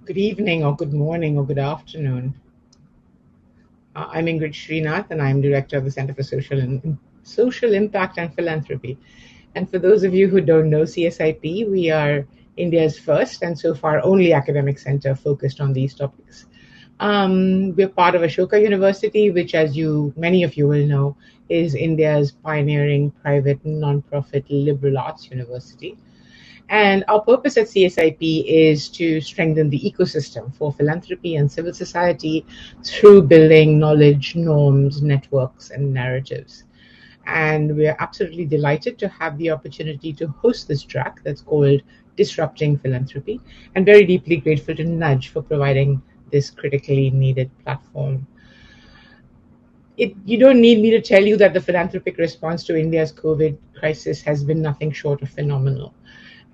Good evening, or good morning, or good afternoon. I'm Ingrid Srinath, and I'm Director of the Center for Social Impact and Philanthropy. And for those of you who don't know CSIP, we are India's first and so far only academic center focused on these topics. We're part of Ashoka University, which, as many of you will know, is India's pioneering private nonprofit liberal arts university. And our purpose at CSIP is to strengthen the ecosystem for philanthropy and civil society through building knowledge, norms, networks, and narratives. And we're absolutely delighted to have the opportunity to host this track that's called Disrupting Philanthropy, and very deeply grateful to Nudge for providing this critically needed platform. You don't need me to tell you that the philanthropic response to India's COVID crisis has been nothing short of phenomenal.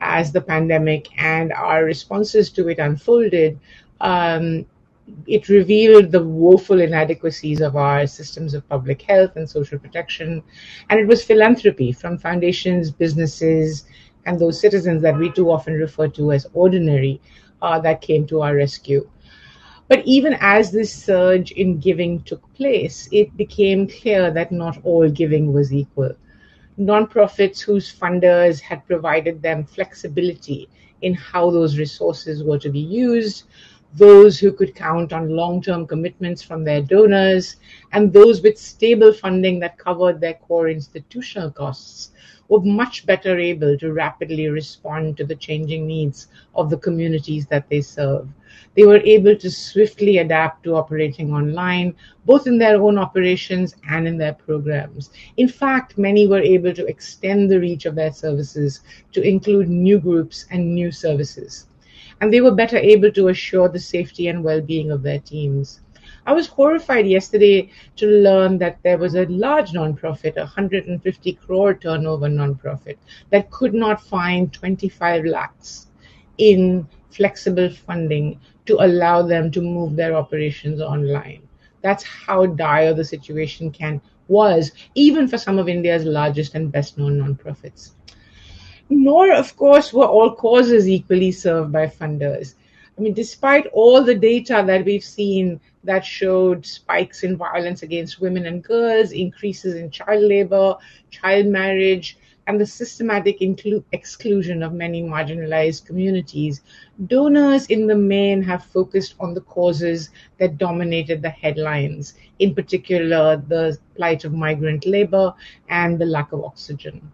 As the pandemic and our responses to it unfolded, it revealed the woeful inadequacies of our systems of public health and social protection. And it was philanthropy from foundations, businesses, and those citizens that we too often refer to as ordinary that came to our rescue. But even as this surge in giving took place, it became clear that not all giving was equal. Nonprofits whose funders had provided them flexibility in how those resources were to be used, those who could count on long-term commitments from their donors, and those with stable funding that covered their core institutional costs, were much better able to rapidly respond to the changing needs of the communities that they serve. They were able to swiftly adapt to operating online, both in their own operations and in their programs. In fact, many were able to extend the reach of their services to include new groups and new services. And they were better able to assure the safety and well-being of their teams. I was horrified yesterday to learn that there was a large nonprofit, a 150 crore turnover nonprofit, that could not find 25 lakhs in flexible funding to allow them to move their operations online. That's how dire the situation was, even for some of India's largest and best known nonprofits. Nor, of course, were all causes equally served by funders. I mean, despite all the data that we've seen that showed spikes in violence against women and girls, increases in child labor, child marriage, and the systematic exclusion of many marginalized communities, donors in the main have focused on the causes that dominated the headlines, in particular the plight of migrant labor and the lack of oxygen.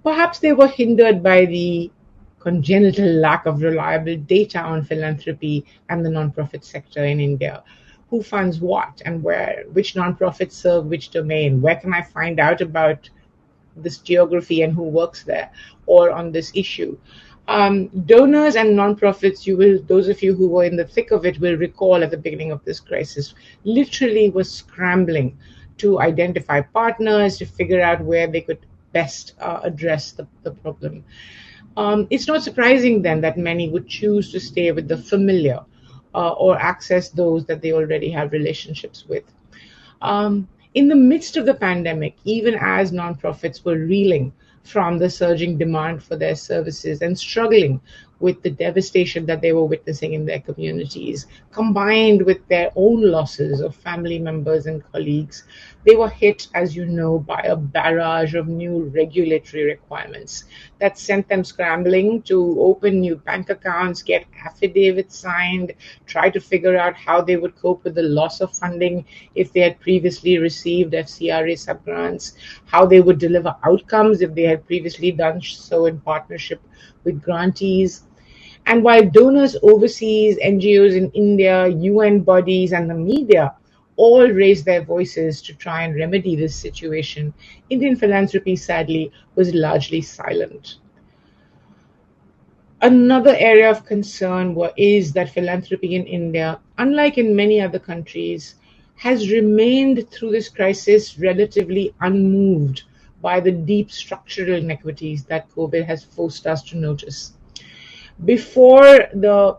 Perhaps they were hindered by the congenital lack of reliable data on philanthropy and the nonprofit sector in India. Who funds what and where? Which nonprofits serve which domain? Where can I find out about this geography and who works there or on this issue? Donors and nonprofits, those of you who were in the thick of it will recall at the beginning of this crisis, literally was scrambling to identify partners, to figure out where they could best address the problem. It's not surprising then that many would choose to stay with the familiar, or access those that they already have relationships with. In the midst of the pandemic, even as nonprofits were reeling from the surging demand for their services and struggling with the devastation that they were witnessing in their communities, combined with their own losses of family members and colleagues, they were hit, as you know, by a barrage of new regulatory requirements that sent them scrambling to open new bank accounts, get affidavits signed, try to figure out how they would cope with the loss of funding if they had previously received FCRA subgrants, how they would deliver outcomes if they had previously done so in partnership with grantees. And while donors overseas, NGOs in India, UN bodies, and the media all raised their voices to try and remedy this situation, Indian philanthropy, sadly, was largely silent. Another area of concern is that philanthropy in India, unlike in many other countries, has remained through this crisis relatively unmoved by the deep structural inequities that COVID has forced us to notice. Before the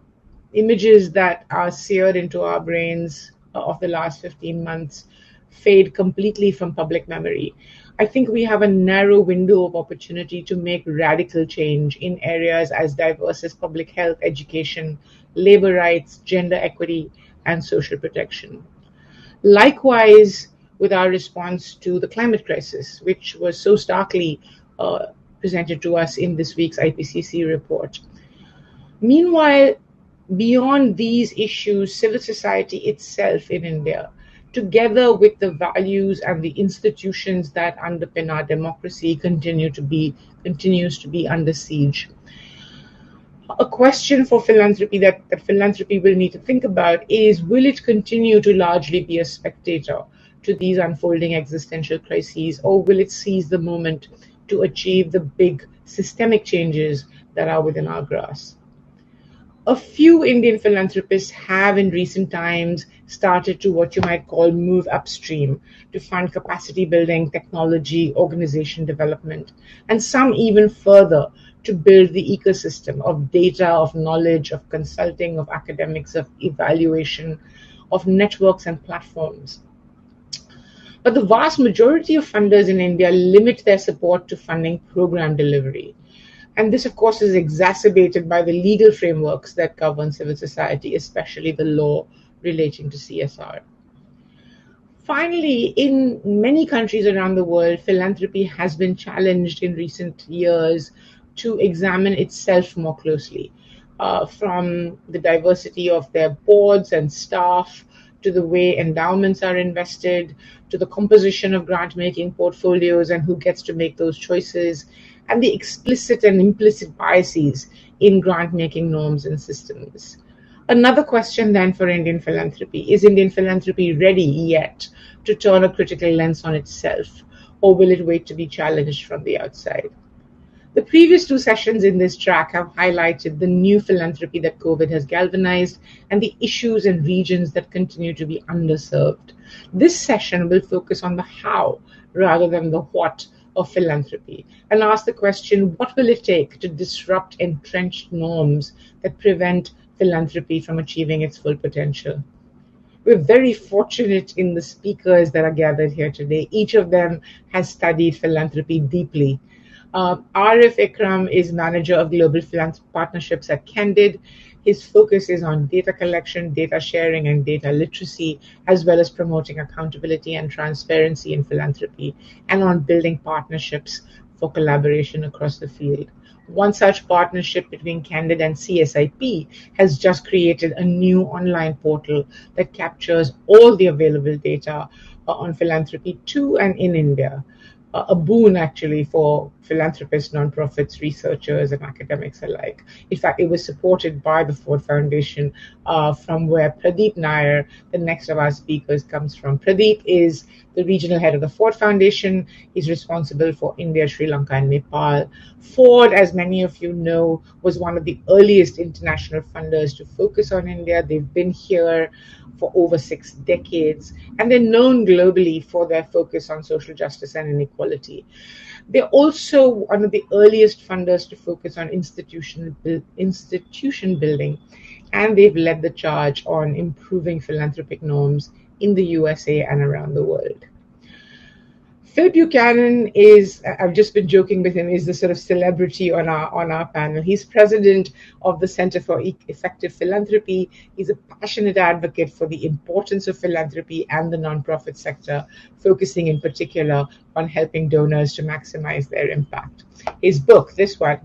images that are seared into our brains of the last 15 months fade completely from public memory, I think we have a narrow window of opportunity to make radical change in areas as diverse as public health, education, labor rights, gender equity, and social protection. Likewise, with our response to the climate crisis, which was so starkly presented to us in this week's IPCC report. Meanwhile, beyond these issues, civil society itself in India, together with the values and the institutions that underpin our democracy, continues to be under siege. A question for philanthropy that philanthropy will need to think about is, will it continue to largely be a spectator to these unfolding existential crises, or will it seize the moment to achieve the big systemic changes that are within our grasp? A few Indian philanthropists have in recent times started to what you might call move upstream to fund capacity building, technology, organization development, and some even further to build the ecosystem of data, of knowledge, of consulting, of academics, of evaluation, of networks and platforms. But the vast majority of funders in India limit their support to funding program delivery. And this, of course, is exacerbated by the legal frameworks that govern civil society, especially the law relating to CSR. Finally, in many countries around the world, philanthropy has been challenged in recent years to examine itself more closely, from the diversity of their boards and staff, to the way endowments are invested, to the composition of grant-making portfolios and who gets to make those choices, and the explicit and implicit biases in grant-making norms and systems. Another question then for Indian philanthropy: is Indian philanthropy ready yet to turn a critical lens on itself, or will it wait to be challenged from the outside? The previous two sessions in this track have highlighted the new philanthropy that COVID has galvanized and the issues and regions that continue to be underserved. This session will focus on the how rather than the what of philanthropy and ask the question, what will it take to disrupt entrenched norms that prevent philanthropy from achieving its full potential? We're very fortunate in the speakers that are gathered here today. Each of them has studied philanthropy deeply. Arif Ikram is manager of global philanthropy partnerships at Candid. His focus is on data collection, data sharing, and data literacy, as well as promoting accountability and transparency in philanthropy, and on building partnerships for collaboration across the field. One such partnership between Candid and CSIP has just created a new online portal that captures all the available data on philanthropy to and in India. A boon actually for philanthropists, nonprofits, researchers, and academics alike. In fact, it was supported by the Ford Foundation, from where Pradeep Nair, the next of our speakers, comes from. Pradeep is the regional head of the Ford Foundation. He's responsible for India, Sri Lanka, and Nepal. Ford, as many of you know, was one of the earliest international funders to focus on India. They've been here for over 6 decades, and they're known globally for their focus on social justice and inequality. They're also one of the earliest funders to focus on institution building, and they've led the charge on improving philanthropic norms in the USA and around the world. Phil Buchanan is, I've just been joking with him, is the sort of celebrity on our panel. He's president of the Center for Effective Philanthropy. He's a passionate advocate for the importance of philanthropy and the nonprofit sector, focusing in particular on helping donors to maximize their impact. His book, this one,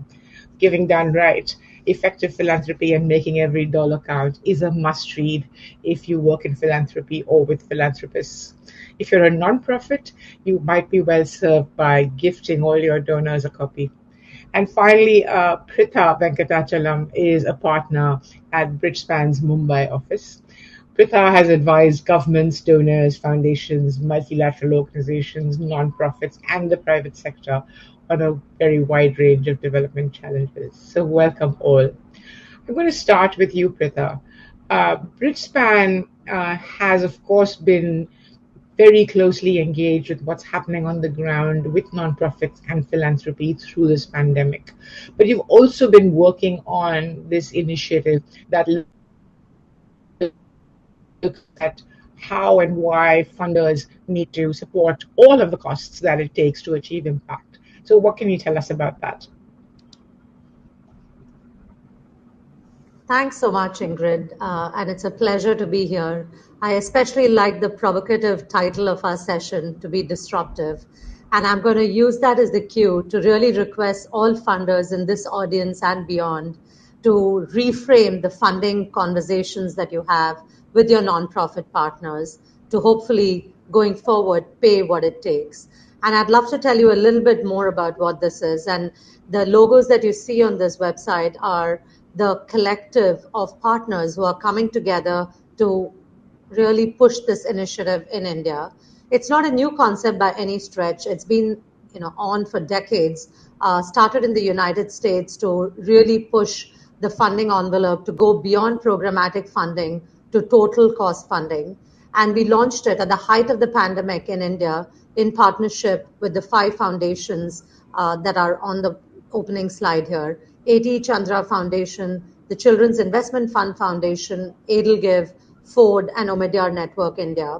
Giving Done Right, Effective Philanthropy and Making Every Dollar Count, is a must read if you work in philanthropy or with philanthropists. If you're a nonprofit, you might be well served by gifting all your donors a copy. And finally, Pritha Venkatachalam is a partner at Bridgespan's Mumbai office. Pritha has advised governments, donors, foundations, multilateral organizations, nonprofits, and the private sector on a very wide range of development challenges. So welcome all. I'm going to start with you, Pritha. Bridgespan has, of course, been very closely engaged with what's happening on the ground with nonprofits and philanthropy through this pandemic. But you've also been working on this initiative that looks at how and why funders need to support all of the costs that it takes to achieve impact. So what can you tell us about that? Thanks so much, Ingrid, and it's a pleasure to be here. I especially like the provocative title of our session, to be disruptive, and I'm going to use that as the cue to really request all funders in this audience and beyond to reframe the funding conversations that you have with your nonprofit partners to hopefully, going forward, pay what it takes. And I'd love to tell you a little bit more about what this is. And the logos that you see on this website are the collective of partners who are coming together to really push this initiative in India. It's not a new concept by any stretch. It's been on for decades, started in the United States to really push the funding envelope to go beyond programmatic funding to total cost funding. And we launched it at the height of the pandemic in India in partnership with the 5 foundations that are on the opening slide here. A.T. Chandra Foundation, the Children's Investment Fund Foundation, Edelgive, Ford, and Omidyar Network India.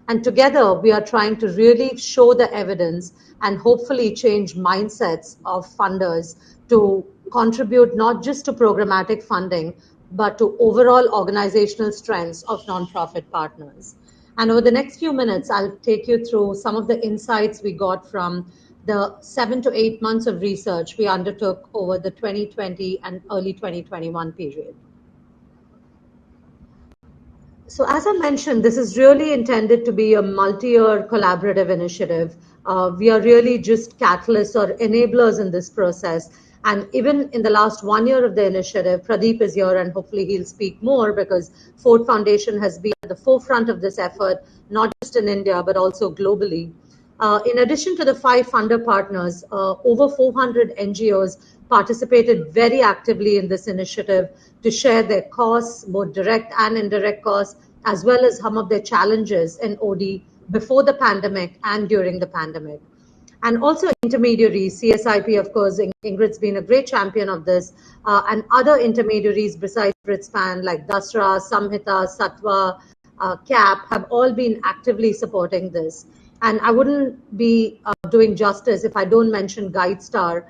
And together, we are trying to really show the evidence and hopefully change mindsets of funders to contribute not just to programmatic funding, but to overall organizational strengths of nonprofit partners. And over the next few minutes, I'll take you through some of the insights we got from the 7 to 8 months of research we undertook over the 2020 and early 2021 period. So as I mentioned, this is really intended to be a multi-year collaborative initiative. We are really just catalysts or enablers in this process. And even in the last 1 year of the initiative, Pradeep is here and hopefully he'll speak more because Ford Foundation has been at the forefront of this effort, not just in India, but also globally. In addition to the 5 funder partners, over 400 NGOs participated very actively in this initiative to share their costs, both direct and indirect costs, as well as some of their challenges in OD before the pandemic and during the pandemic. And also intermediaries, CSIP, of course, Ingrid's been a great champion of this, and other intermediaries besides Bridgespan like Dasra, Samhita, Satwa, CAP have all been actively supporting this. And I wouldn't be doing justice if I don't mention GuideStar,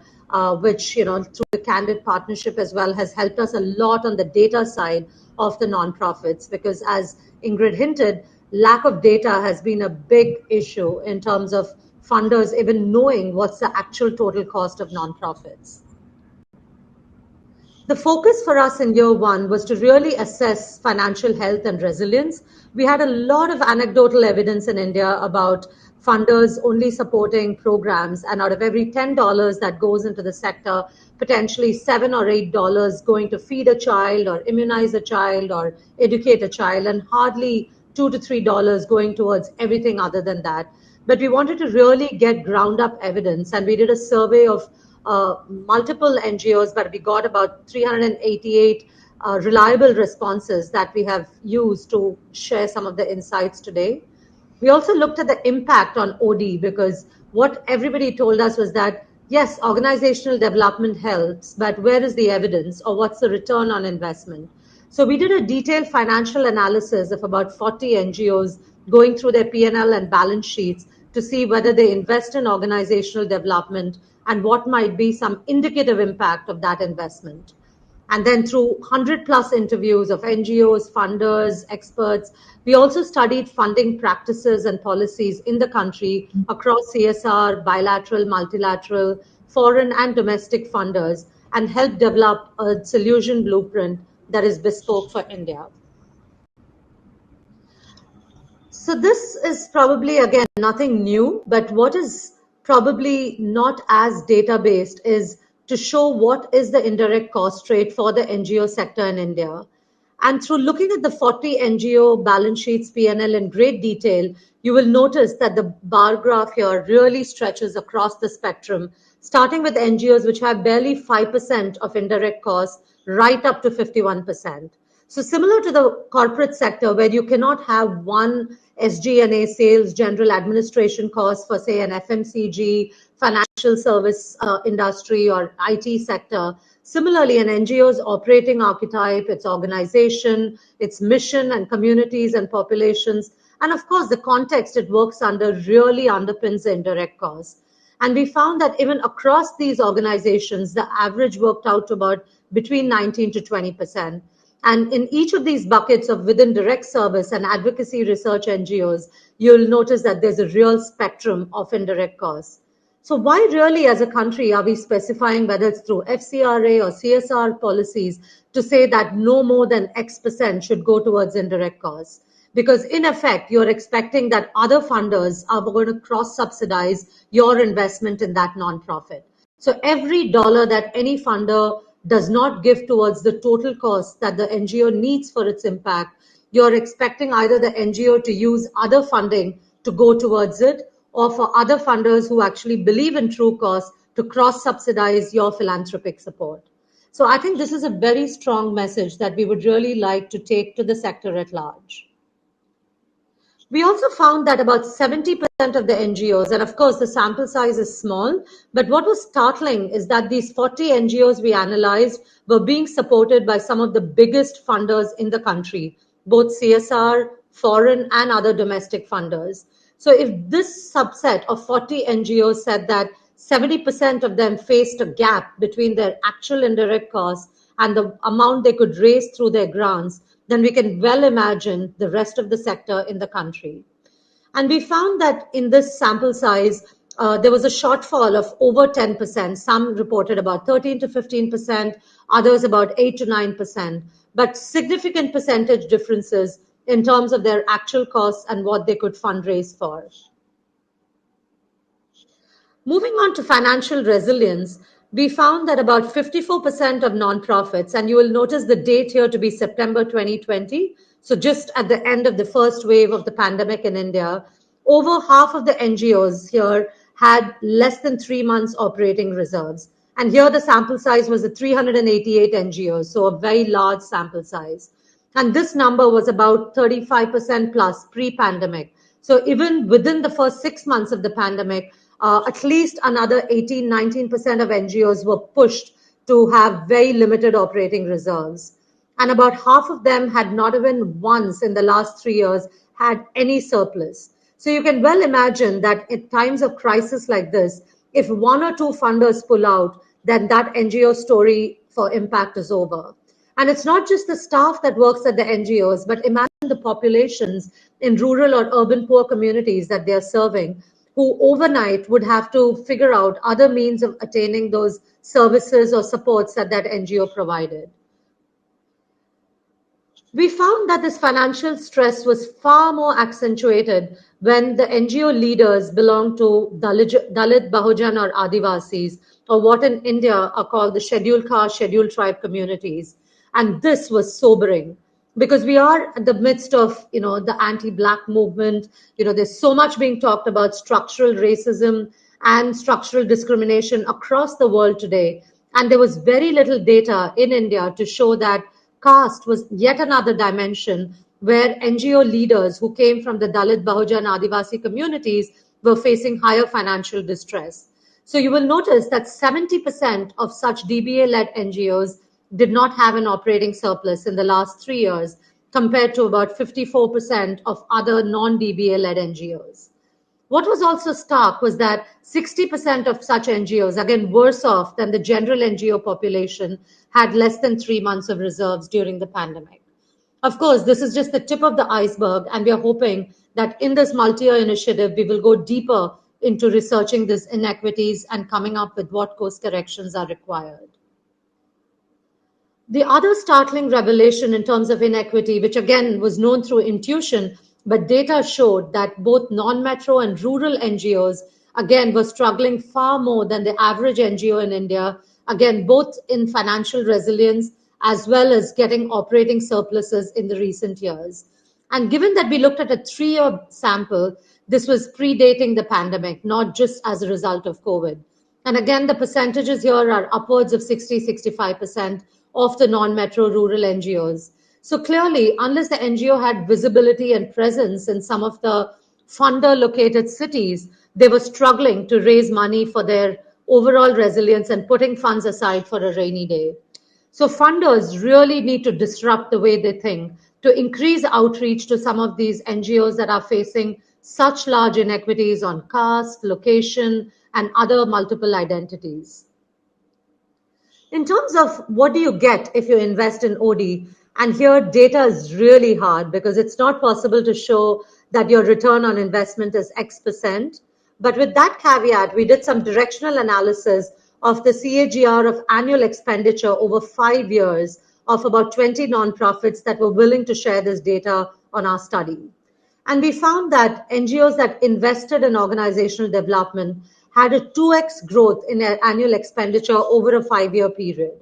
which, through the Candid partnership as well, has helped us a lot on the data side of the nonprofits, because as Ingrid hinted, lack of data has been a big issue in terms of funders even knowing what's the actual total cost of nonprofits. The focus for us in year 1 was to really assess financial health and resilience. We had a lot of anecdotal evidence in India about funders only supporting programs, and out of every $10 that goes into the sector, potentially $7 or $8 going to feed a child or immunize a child or educate a child, and hardly $2 to $3 going towards everything other than that. But we wanted to really get ground up evidence, and we did a survey of multiple NGOs, but we got about 388 reliable responses that we have used to share some of the insights today. We also looked at the impact on OD, because what everybody told us was that, yes, organizational development helps, but where is the evidence, or what's the return on investment? So we did a detailed financial analysis of about 40 NGOs, going through their P&L and balance sheets to see whether they invest in organizational development and what might be some indicative impact of that investment. And then through 100 plus interviews of NGOs, funders, experts, we also studied funding practices and policies in the country across CSR, bilateral, multilateral, foreign and domestic funders, and helped develop a solution blueprint that is bespoke for India. So this is probably, again, nothing new, but what is probably not as data-based is to show what is the indirect cost rate for the NGO sector in India. And through looking at the 40 NGO balance sheets P&L in great detail, you will notice that the bar graph here really stretches across the spectrum, starting with NGOs which have barely 5% of indirect costs right up to 51%. So similar to the corporate sector, where you cannot have one SG&A, sales, general administration costs for, say, an FMCG, financial service industry or IT sector. Similarly, an NGO's operating archetype, its organization, its mission and communities and populations, and of course the context it works under really underpins the indirect costs. And we found that even across these organizations, the average worked out to about between 19 to 20%. And in each of these buckets of within direct service and advocacy research NGOs, you'll notice that there's a real spectrum of indirect costs. So why really as a country are we specifying whether it's through FCRA or CSR policies to say that no more than X% should go towards indirect costs? Because in effect, you're expecting that other funders are going to cross-subsidize your investment in that nonprofit. So every dollar that any funder does not give towards the total cost that the NGO needs for its impact, you're expecting either the NGO to use other funding to go towards it, or for other funders who actually believe in true cost to cross-subsidize your philanthropic support. So I think this is a very strong message that we would really like to take to the sector at large. We also found that about 70% of the NGOs, and of course the sample size is small, but what was startling is that these 40 NGOs we analyzed were being supported by some of the biggest funders in the country, both CSR, foreign and other domestic funders. So if this subset of 40 NGOs said that 70% of them faced a gap between their actual indirect costs and the amount they could raise through their grants, then we can well imagine the rest of the sector in the country. And we found that in this sample size, there was a shortfall of over 10%. Some reported about 13 to 15%, others about 8 to 9%, but significant percentage differences in terms of their actual costs and what they could fundraise for. Moving on to financial resilience, we found that about 54% of nonprofits, and you will notice the date here to be September 2020, so just at the end of the first wave of the pandemic in India, over half of the NGOs here had less than 3 months operating reserves. And here the sample size was at 388 NGOs, so a very large sample size. And this number was about 35% plus pre-pandemic. So even within the first 6 months of the pandemic, at least another 18, 19% of NGOs were pushed to have very limited operating reserves. And about half of them had not even once in the last 3 years had any surplus. So you can well imagine that at times of crisis like this, if one or two funders pull out, then that NGO story for impact is over. And it's not just the staff that works at the NGOs, but imagine the populations in rural or urban poor communities that they are serving, who overnight would have to figure out other means of attaining those services or supports that that NGO provided. We found that this financial stress was far more accentuated when the NGO leaders belonged to Dalit, Bahujan or Adivasis, or what in India are called the scheduled caste, scheduled tribe communities. And this was sobering because we are in the midst of, the anti-Black movement. There's so much being talked about structural racism and structural discrimination across the world today. And there was very little data in India to show that caste was yet another dimension where NGO leaders who came from the Dalit, Bahujan, Adivasi communities were facing higher financial distress. So you will notice that 70% of such DBA-led NGOs did not have an operating surplus in the last 3 years, compared to about 54% of other non-DBA led NGOs. What was also stark was that 60% of such NGOs, again worse off than the general NGO population, had less than 3 months of reserves during the pandemic. Of course, this is just the tip of the iceberg, and we are hoping that in this multi-year initiative, we will go deeper into researching these inequities and coming up with what course corrections are required. The other startling revelation in terms of inequity, which again was known through intuition, but data showed that both non-metro and rural NGOs again were struggling far more than the average NGO in India, again both in financial resilience as well as getting operating surpluses in the recent years. And given that we looked at a 3-year sample, this was predating the pandemic, not just as a result of COVID. And again, the percentages here are upwards of 60-65% of the non-metro rural NGOs. So clearly, unless the NGO had visibility and presence in some of the funder-located cities, they were struggling to raise money for their overall resilience and putting funds aside for a rainy day. So funders really need to disrupt the way they think to increase outreach to some of these NGOs that are facing such large inequities on caste, location, and other multiple identities. In terms of what do you get if you invest in OD, and here data is really hard because it's not possible to show that your return on investment is X%. But with that caveat, we did some directional analysis of the CAGR of annual expenditure over 5 years of about 20 nonprofits that were willing to share this data on our study. And we found that NGOs that invested in organizational development had a 2x growth in their annual expenditure over a 5-year period.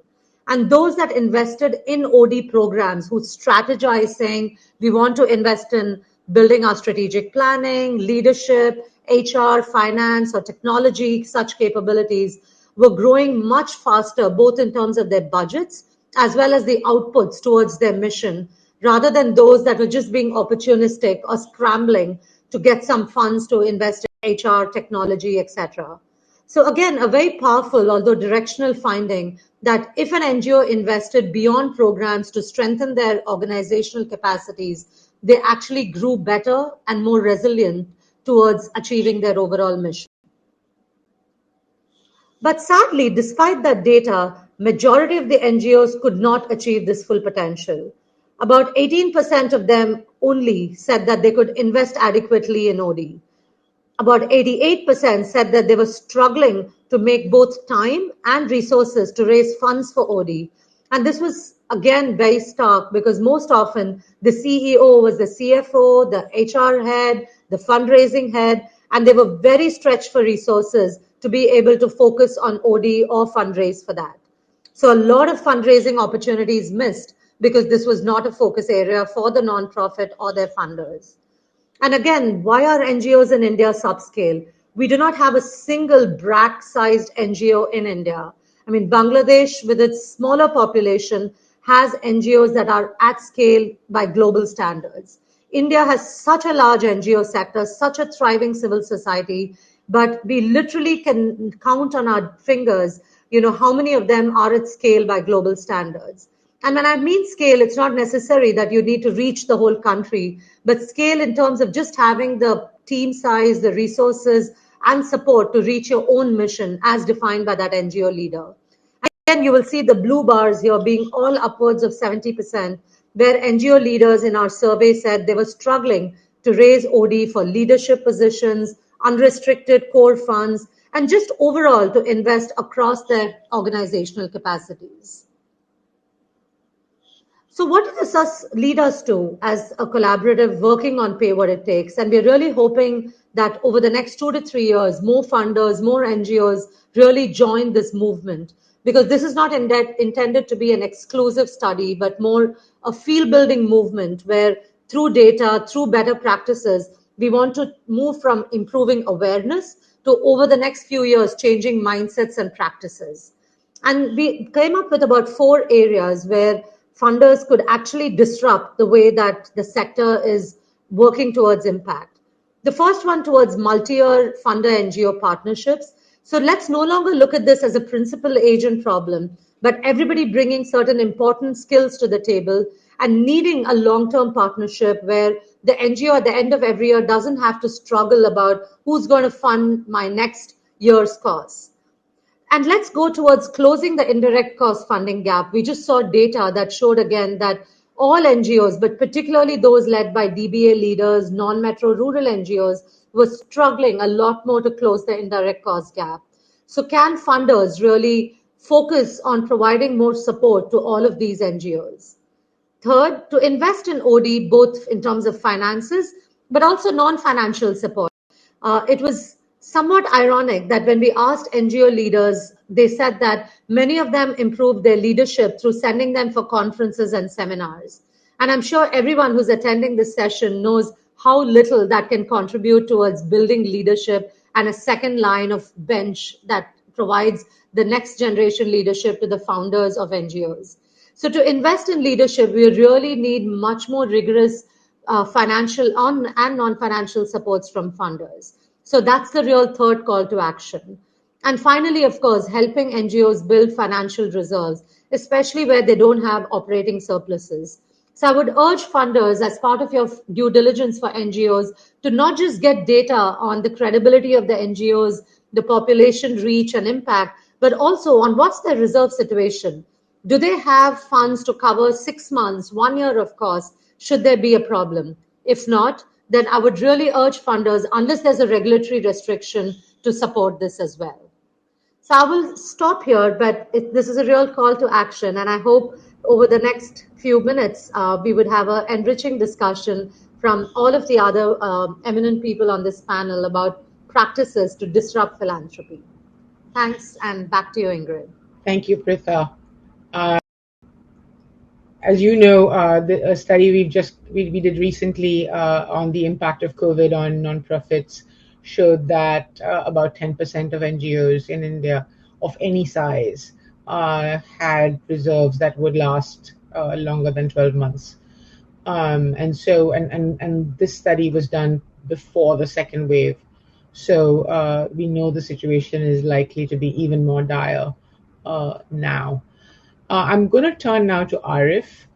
And those that invested in OD programs who strategized saying, we want to invest in building our strategic planning, leadership, HR, finance, or technology, such capabilities, were growing much faster, both in terms of their budgets as well as the outputs towards their mission, rather than those that were just being opportunistic or scrambling to get some funds to invest in HR, technology, etc. So again, a very powerful, although directional finding that if an NGO invested beyond programs to strengthen their organizational capacities, they actually grew better and more resilient towards achieving their overall mission. But sadly, despite that data, majority of the NGOs could not achieve this full potential. About 18% of them only said that they could invest adequately in OD. About 88% said that they were struggling to make both time and resources to raise funds for OD. And this was, again, very stark because most often the CEO was the CFO, the HR head, the fundraising head, and they were very stretched for resources to be able to focus on OD or fundraise for that. So a lot of fundraising opportunities missed because this was not a focus area for the nonprofit or their funders. And again, why are NGOs in India subscale? We do not have a single BRAC-sized NGO in India. I mean, Bangladesh, with its smaller population, has NGOs that are at scale by global standards. India has such a large NGO sector, such a thriving civil society, but we literally can count on our fingers, how many of them are at scale by global standards. And when I mean scale, it's not necessary that you need to reach the whole country, but scale in terms of just having the team size, the resources, and support to reach your own mission as defined by that NGO leader. Again, you will see the blue bars here being all upwards of 70%, where NGO leaders in our survey said they were struggling to raise OD for leadership positions, unrestricted core funds, and just overall to invest across their organizational capacities. So what does this lead us to as a collaborative working on Pay What It Takes? And we're really hoping that over the next 2 to 3 years, more funders, more NGOs really join this movement, because this is not intended to be an exclusive study, but more a field-building movement where through data, through better practices, we want to move from improving awareness to, over the next few years, changing mindsets and practices. And we came up with about 4 areas where funders could actually disrupt the way that the sector is working towards impact. The first one towards multi-year funder NGO partnerships. So let's no longer look at this as a principal agent problem, but everybody bringing certain important skills to the table and needing a long-term partnership where the NGO at the end of every year doesn't have to struggle about who's going to fund my next year's cause. And let's go towards closing the indirect cost funding gap. We just saw data that showed again that all NGOs, but particularly those led by DBA leaders, non-metro rural NGOs, were struggling a lot more to close the indirect cost gap. So can funders really focus on providing more support to all of these NGOs? Third, to invest in OD both in terms of finances, but also non-financial support. It was somewhat ironic that when we asked NGO leaders, they said that many of them improved their leadership through sending them for conferences and seminars. And I'm sure everyone who's attending this session knows how little that can contribute towards building leadership and a second line of bench that provides the next generation leadership to the founders of NGOs. So to invest in leadership, we really need much more rigorous financial and non-financial supports from funders. So that's the real third call to action. And finally, of course, helping NGOs build financial reserves, especially where they don't have operating surpluses. So I would urge funders, as part of your due diligence for NGOs, to not just get data on the credibility of the NGOs, the population reach and impact, but also on what's their reserve situation. Do they have funds to cover 6 months, 1 year of costs, should there be a problem? If not, then I would really urge funders, unless there's a regulatory restriction, to support this as well. So I will stop here, but this is a real call to action, and I hope over the next few minutes we would have an enriching discussion from all of the other eminent people on this panel about practices to disrupt philanthropy. Thanks, and back to you, Ingrid. Thank you, Pritha. As you know, a study we did recently on the impact of COVID on nonprofits showed that about 10% of NGOs in India of any size had reserves that would last longer than 12 months. And this study was done before the second wave. So we know the situation is likely to be even more dire now. I'm going to turn now to Arif.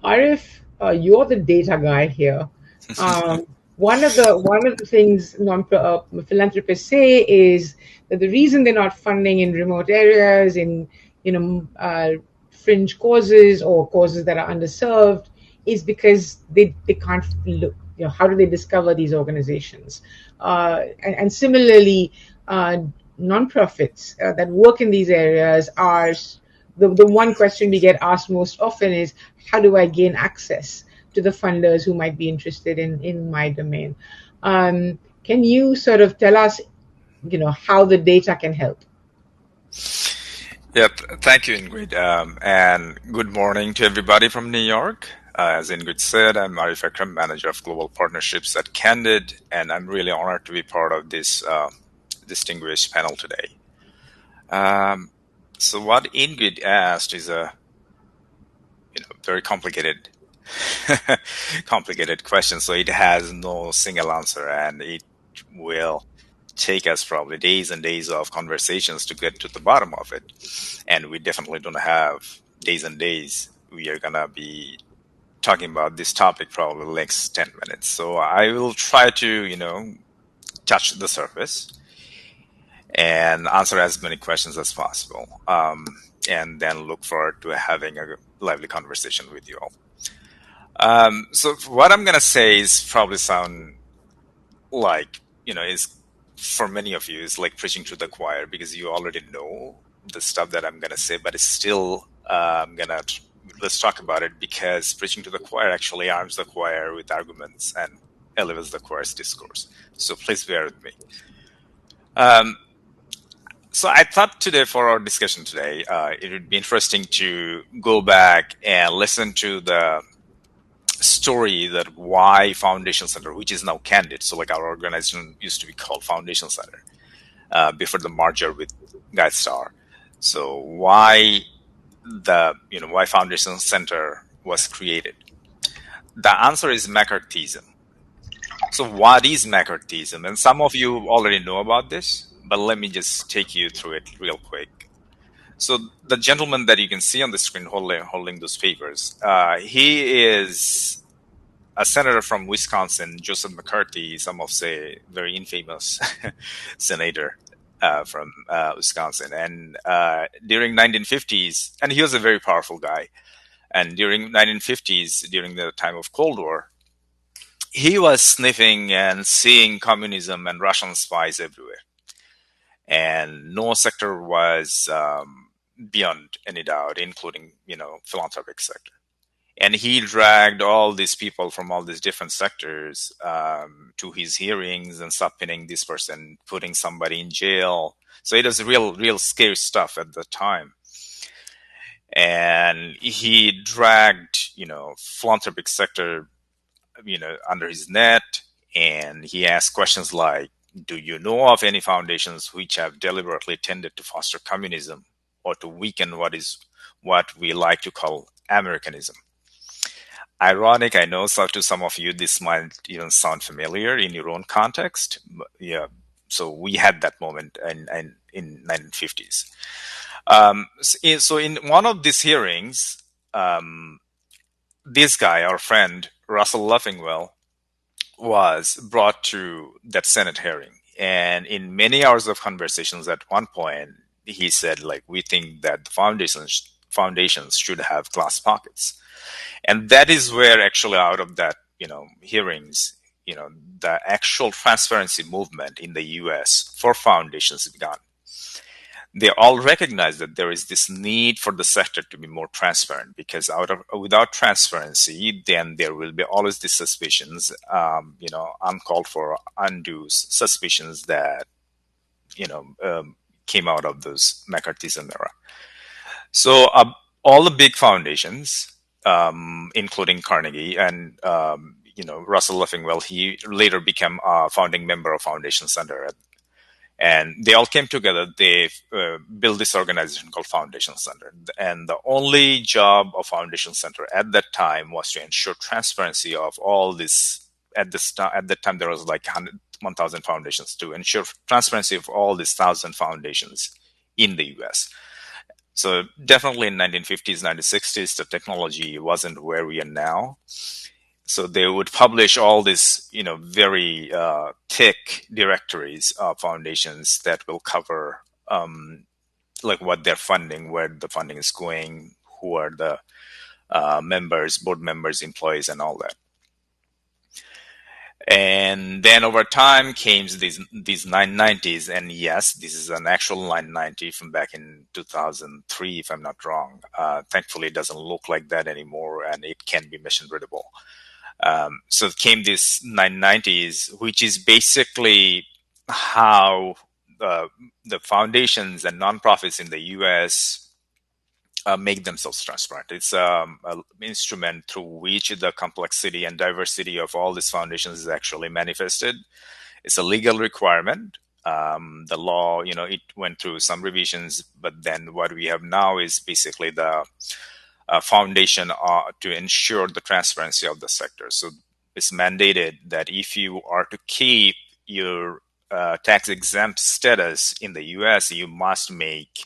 Arif, you're the data guy here. One of the things philanthropists say is that the reason they're not funding in remote areas, in fringe causes or causes that are underserved, is because they can't look. How do they discover these organizations? And similarly, nonprofits that work in these areas are. The one question we get asked most often is, how do I gain access to the funders who might be interested in my domain? Can you sort of tell us, how the data can help? Yep. Thank you, Ingrid. And good morning to everybody from New York. As Ingrid said, I'm Arif Akram, Manager of Global Partnerships at Candid, and I'm really honored to be part of this distinguished panel today. So what Ingrid asked is a very complicated question. So it has no single answer, and it will take us probably days and days of conversations to get to the bottom of it. And we definitely don't have days and days. We are gonna be talking about this topic probably the next 10 minutes. So I will try to, touch the surface and answer as many questions as possible. And then look forward to having a lively conversation with you all. So what I'm going to say is probably sound like, is for many of you is like preaching to the choir, because you already know the stuff that I'm going to say, but it's still, let's talk about it, because preaching to the choir actually arms the choir with arguments and elevates the choir's discourse. So please bear with me. So I thought today for our discussion today, it would be interesting to go back and listen to the story that why Foundation Center, which is now Candid. So like our organization used to be called Foundation Center before the merger with GuideStar. So why why Foundation Center was created? The answer is McCarthyism. So what is McCarthyism? And some of you already know about this, but let me just take you through it real quick. So the gentleman that you can see on the screen holding those papers, he is a senator from Wisconsin, Joseph McCarthy, some of say very infamous senator from Wisconsin. And during 1950s, and he was a very powerful guy. And during 1950s, during the time of Cold War, he was sniffing and seeing communism and Russian spies everywhere. And no sector was beyond any doubt, including, philanthropic sector. And he dragged all these people from all these different sectors to his hearings and subpoenaing this person, putting somebody in jail. So it was real scary stuff at the time. And he dragged, philanthropic sector, under his net. And he asked questions like, do you know of any foundations which have deliberately tended to foster communism or to weaken what we like to call Americanism? Ironic, I know, so to some of you, this might even sound familiar in your own context. Yeah, so we had that moment in 1950s. So in one of these hearings, this guy, our friend Russell Leffingwell, was brought to that Senate hearing, and in many hours of conversations, at one point, he said, like, we think that the foundations should have glass pockets. And that is where actually out of that, hearings, the actual transparency movement in the US for foundations began. They all recognize that there is this need for the sector to be more transparent, because without transparency, then there will be always these suspicions, uncalled for, undue suspicions that, came out of those McCarthyism era. So all the big foundations, including Carnegie and Russell Leffingwell, he later became a founding member of Foundation Center, and they all came together. They built this organization called Foundation Center, and the only job of Foundation Center at that time was to ensure transparency of all this. At that time, there was like 1,000 foundations, to ensure transparency of all these 1,000 foundations in the U.S. So definitely in 1950s, 1960s, the technology wasn't where we are now. So they would publish all these, very thick directories of foundations that will cover, like, what they're funding, where the funding is going, who are the members, board members, employees, and all that. And then over time came these 990s, and yes, this is an actual 990 from back in 2003, if I'm not wrong. Thankfully, it doesn't look like that anymore, and it can be mission readable. So it came this 990s, which is basically how the foundations and nonprofits in the U.S. Make themselves transparent. It's an instrument through which the complexity and diversity of all these foundations is actually manifested. It's a legal requirement. The law, it went through some revisions, but then what we have now is basically the foundation to ensure the transparency of the sector. So it's mandated that if you are to keep your tax exempt status in the US, you must make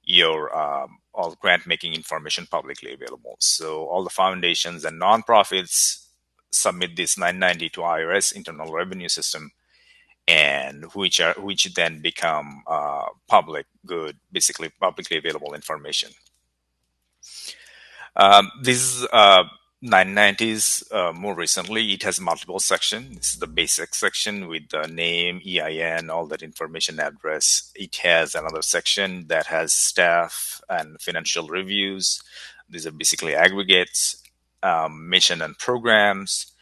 your all grant making information publicly available. So all the foundations and nonprofits submit this 990 to IRS, Internal Revenue System, and which then become public good, basically publicly available information. This is 990s. More recently, it has multiple sections. This is the basic section with the name, EIN, all that information, address. It has another section that has staff and financial reviews. These are basically aggregates, mission and programs.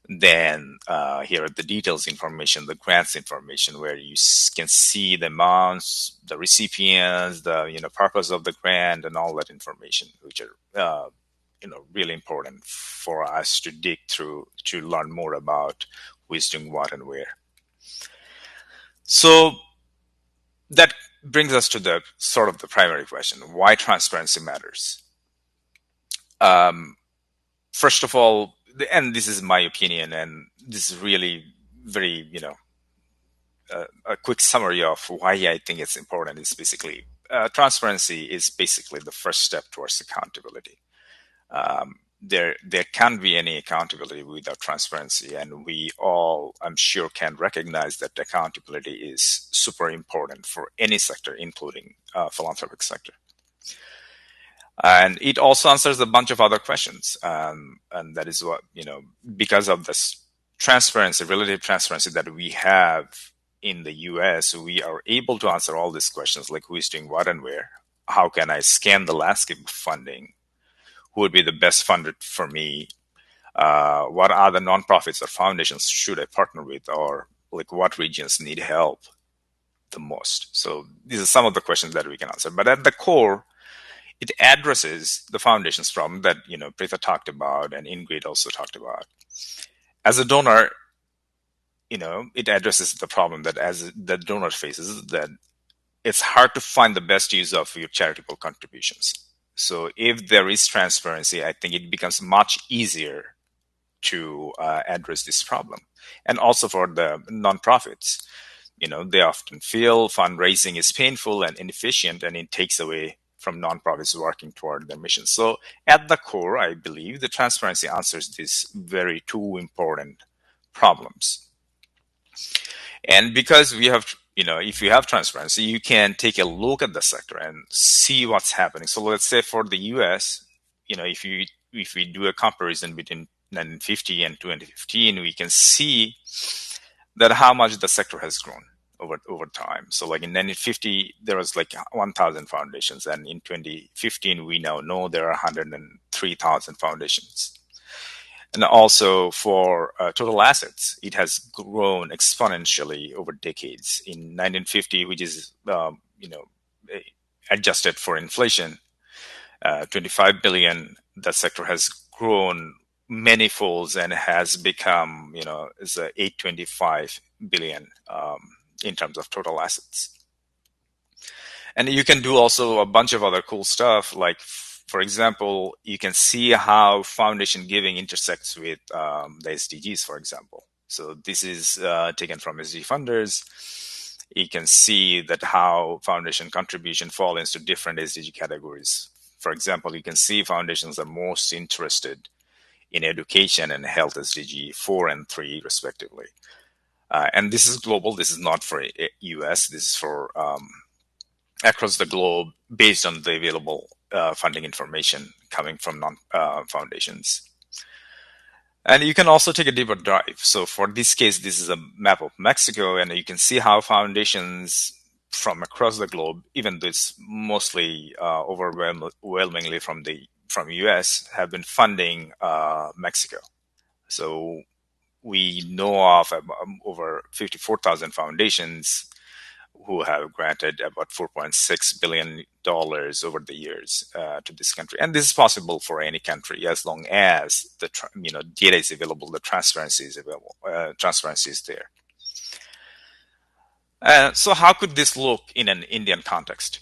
Then here are the details information, the grants information, where you can see the amounts, the recipients, the purpose of the grant, and all that information, which are really important for us to dig through to learn more about who is doing what and where. So that brings us to the sort of the primary question: why transparency matters. First of all, and this is my opinion, and this is really very, a quick summary of why I think it's important is basically transparency is basically the first step towards accountability. There can't be any accountability without transparency, and we all, I'm sure, can recognize that accountability is super important for any sector, including philanthropic sector. And it also answers a bunch of other questions, and that is what, because of this transparency, relative transparency that we have in the US, we are able to answer all these questions, like who is doing what and where. How can I scan the landscape of funding? Who would be the best funded for me? What other nonprofits or foundations should I partner with? Or like what regions need help the most? So these are some of the questions that we can answer. But at the core, it addresses the foundation's problem that, Pritha talked about and Ingrid also talked about. As a donor, it addresses the problem that as the donor faces, that it's hard to find the best use of your charitable contributions. So if there is transparency, I think it becomes much easier to address this problem. And also for the nonprofits, they often feel fundraising is painful and inefficient, and it takes away from nonprofits working toward their mission. So at the core, I believe the transparency answers these very two important problems. And because we have, if you have transparency, you can take a look at the sector and see what's happening. So let's say for the US, if we do a comparison between 1950 and 2015, we can see that how much the sector has grown over time. So like in 1950, there was like 1,000 foundations. And in 2015, we now know there are 103,000 foundations. And also for total assets, it has grown exponentially over decades. In 1950, which is, adjusted for inflation, 25 billion, that sector has grown many folds and has become, is 825 billion in terms of total assets. And you can do also a bunch of other cool stuff. Like, for example, you can see how foundation giving intersects with the SDGs, for example. So this is taken from SDG funders. You can see that how foundation contribution fall into different SDG categories. For example, you can see foundations are most interested in education and health, SDG 4 and 3 respectively. And this is global. This is not for US. This is for across the globe based on the available funding information coming from foundations. And you can also take a deeper dive. So for this case, this is a map of Mexico, and you can see how foundations from across the globe, even though it's mostly overwhelmingly from US, have been funding Mexico. So we know of over 54,000 foundations who have granted about $4.6 billion over the years to this country. And this is possible for any country as long as the data is available, the transparency is available, transparency is there. So how could this look in an Indian context?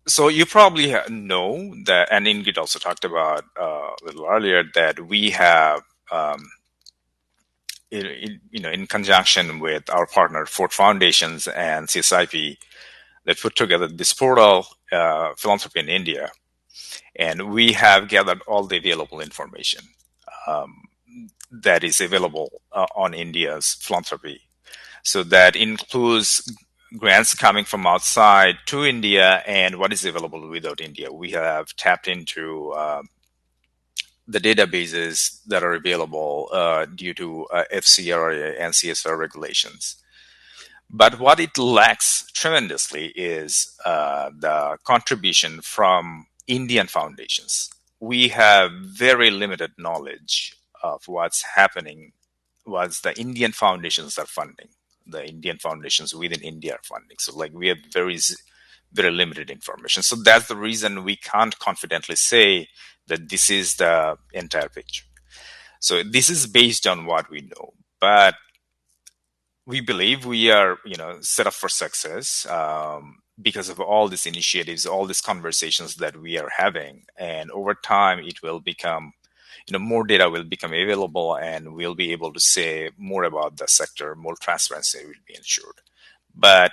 So you probably know that, and Ingrid also talked about a little earlier, that we have in conjunction with our partner Ford Foundations and CSIP, that put together this portal, Philanthropy in India, and we have gathered all the available information that is available on India's philanthropy. So that includes grants coming from outside to India and what is available without India. We have tapped into the databases that are available due to FCRA and CSR regulations. But what it lacks tremendously is the contribution from Indian foundations. We have very limited knowledge of what's happening, what the Indian foundations are funding, the Indian foundations within India are funding. So like we have very limited information. So that's the reason we can't confidently say that this is the entire picture. So this is based on what we know, but we believe we are, set up for success because of all these initiatives, all these conversations that we are having, and over time it will become, more data will become available, and we'll be able to say more about the sector. More transparency will be ensured. But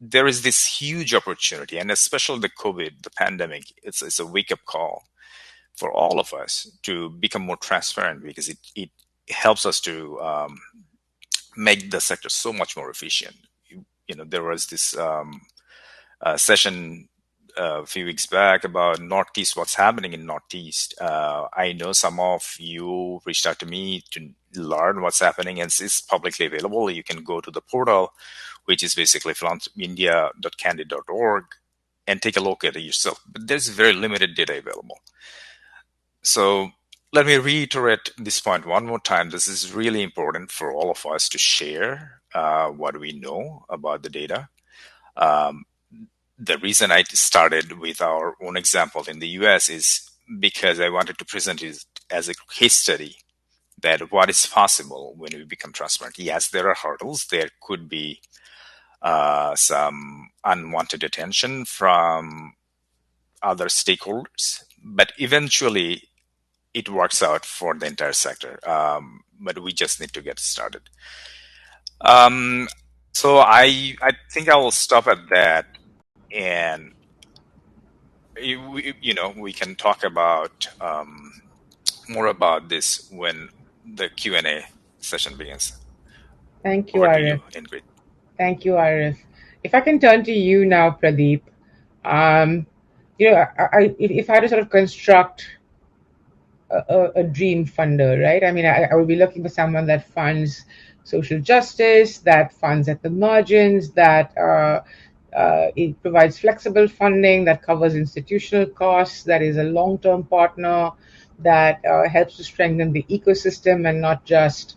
there is this huge opportunity, and especially the pandemic, it's a wake-up call for all of us to become more transparent, because it helps us to make the sector so much more efficient. There was this session a few weeks back about Northeast, what's happening in Northeast. I know some of you reached out to me to learn what's happening, and it's publicly available. You can go to the portal, which is basically india.candid.org, and take a look at it yourself. But there's very limited data available. So let me reiterate this point one more time. This is really important for all of us to share what we know about the data. The reason I started with our own example in the US is because I wanted to present it as a case study that what is possible when we become transparent. Yes, there are hurdles. There could be some unwanted attention from other stakeholders, but eventually it works out for the entire sector. But we just need to get started. So I think I will stop at that, and we can talk about more about this when the Q&A session begins. Thank you, Over to Arif. you, Ingrid. Thank you, Arif. If I can turn to you now, Pradeep. If I had to sort of construct a dream funder, right? I mean, I would be looking for someone that funds social justice, that funds at the margins, that it provides flexible funding, that covers institutional costs, that is a long-term partner, that helps to strengthen the ecosystem and not just,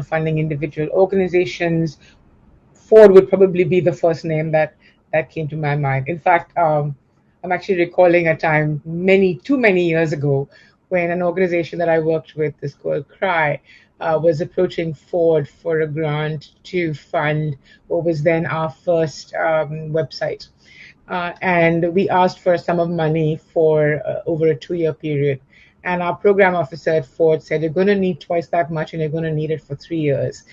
funding individual organizations. Ford would probably be the first name that came to my mind. In fact, I'm actually recalling a time too many years ago when an organization that I worked with, is called Cry, was approaching Ford for a grant to fund what was then our first website. And we asked for a sum of money for over a 2-year period. And our program officer at Ford said, you're going to need twice that much, and you're going to need it for 3 years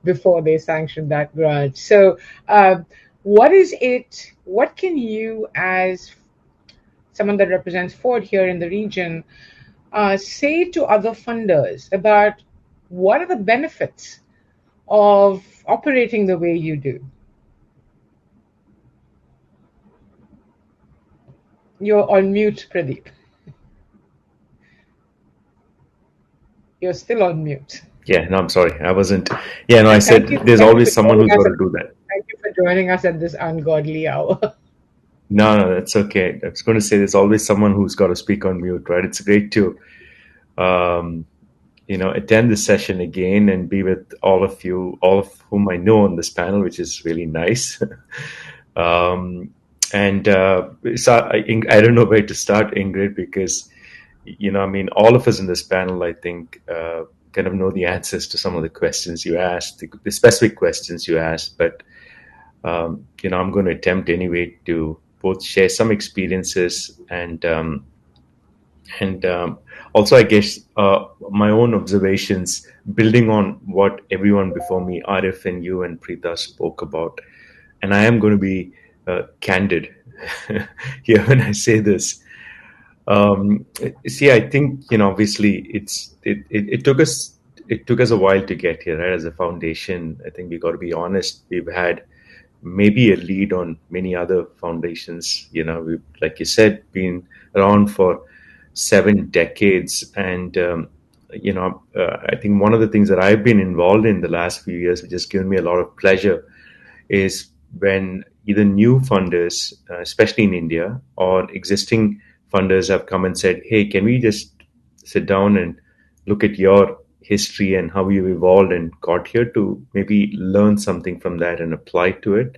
before they sanctioned that grant. So what can you, as someone that represents Ford here in the region, say to other funders about what are the benefits of operating the way you do? You're on mute, Pradeep. You're still on mute. Yeah, no, I'm sorry. I wasn't. Yeah, no, I said there's always someone who's got to do that. Thank you for joining us at this ungodly hour. No, that's okay. I was going to say there's always someone who's got to speak on mute, right? It's great to, attend this session again and be with all of you, all of whom I know on this panel, which is really nice. So I don't know where to start, Ingrid, because, all of us in this panel, I think, kind of know the answers to some of the questions you asked, the specific questions you asked. But, I'm going to attempt anyway to both share some experiences and also, I guess, my own observations, building on what everyone before me, Arif and you and Preeta, spoke about. And I am going to be candid here when I say this. I think, obviously it took us a while to get here, right? As a foundation, I think we got to be honest. We've had maybe a lead on many other foundations. We've, like you said, been around for 7 decades. And, I think one of the things that I've been involved in the last few years, which has given me a lot of pleasure, is when either new funders, especially in India, or existing funders have come and said, hey, can we just sit down and look at your history and how you evolved and got here, to maybe learn something from that and apply to it.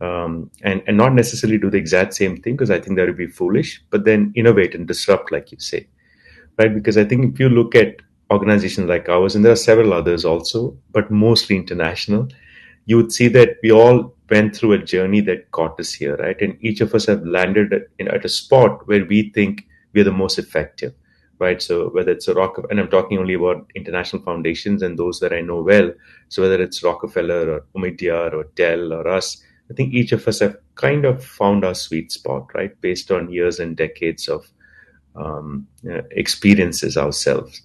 And not necessarily do the exact same thing, because I think that would be foolish, but then innovate and disrupt, like you say, right? Because I think if you look at organizations like ours, and there are several others also, but mostly international, you would see that we all went through a journey that got us here, right? And each of us have landed at a spot where we think we're the most effective, right? So whether it's a and I'm talking only about international foundations and those that I know well. So whether it's Rockefeller or Omidyar or Dell or us, I think each of us have kind of found our sweet spot, right? Based on years and decades of experiences ourselves.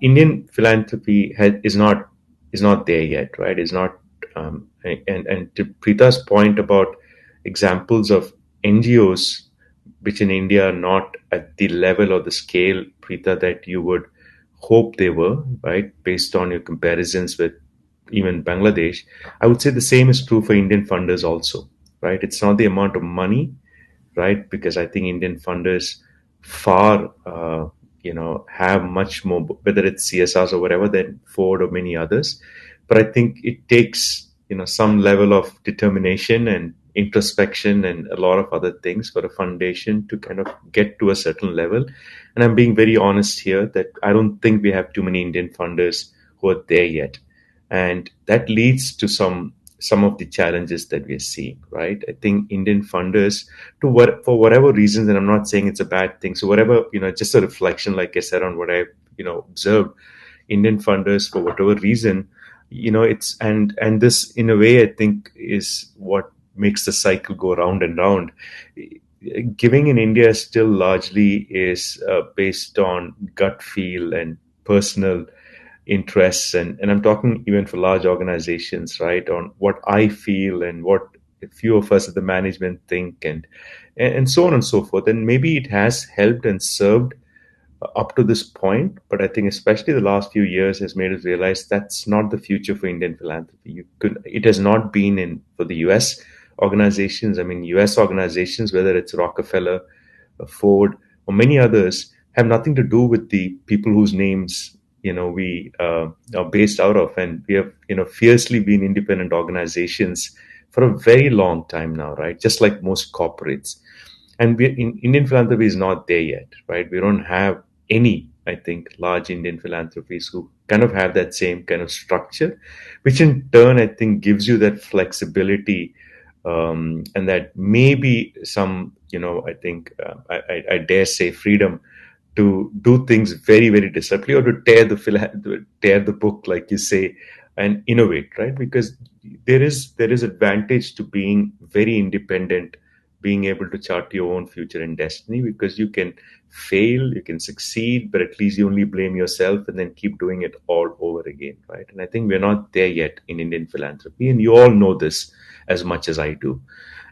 Indian philanthropy is not there yet, right? Is not, and to Preeta's point about examples of NGOs which in India are not at the level or the scale, Preeta, that you would hope they were, right? Based on your comparisons with even Bangladesh, I would say the same is true for Indian funders also, right? It's not the amount of money, right? Because I think Indian funders far, have much more, whether it's CSRs or whatever, than Ford or many others. But I think it takes, some level of determination and introspection and a lot of other things for a foundation to kind of get to a certain level. And I'm being very honest here that I don't think we have too many Indian funders who are there yet. And that leads to some of the challenges that we're seeing, right? I think Indian funders, for whatever reasons, and I'm not saying it's a bad thing. So whatever, just a reflection, like I said, on what I've, observed, Indian funders, for whatever reason, it's, and this in a way, I think is what makes the cycle go round and round. Giving in India still largely is based on gut feel and personal interests, and I'm talking even for large organizations, right, on what I feel and what a few of us at the management think, and so on and so forth. And maybe it has helped and served up to this point, but I think especially the last few years has made us realize that's not the future for Indian philanthropy. It has not been in for the US organizations. I mean, US organizations, whether it's Rockefeller, Ford, or many others, have nothing to do with the people whose names we are based out of, and we have fiercely been independent organizations for a very long time now, right? Just like most corporates, and Indian philanthropy is not there yet, right? We don't have any, I think, large Indian philanthropies who kind of have that same kind of structure, which in turn I think gives you that flexibility, and that maybe some, I think, I dare say, freedom to do things very, very disruptively, or to tear the book, like you say, and innovate, right? Because there is advantage to being very independent, being able to chart your own future and destiny, because you can fail, you can succeed, but at least you only blame yourself and then keep doing it all over again, right? And I think we're not there yet in Indian philanthropy, and you all know this as much as I do.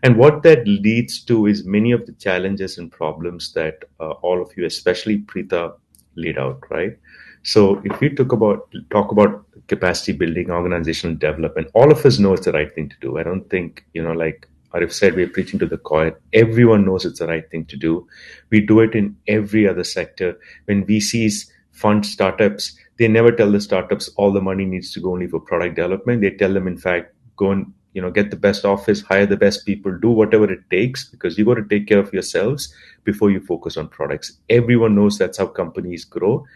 And what that leads to is many of the challenges and problems that all of you, especially Preeta, laid out, right? So if we talk about capacity building, organizational development, all of us know it's the right thing to do. I don't think, like Arif said, we're preaching to the choir. Everyone knows it's the right thing to do. We do it in every other sector. When VCs fund startups, they never tell the startups all the money needs to go only for product development. They tell them, in fact, go and get the best office, hire the best people, do whatever it takes, because you got to take care of yourselves before you focus on products. Everyone knows that's how companies grow.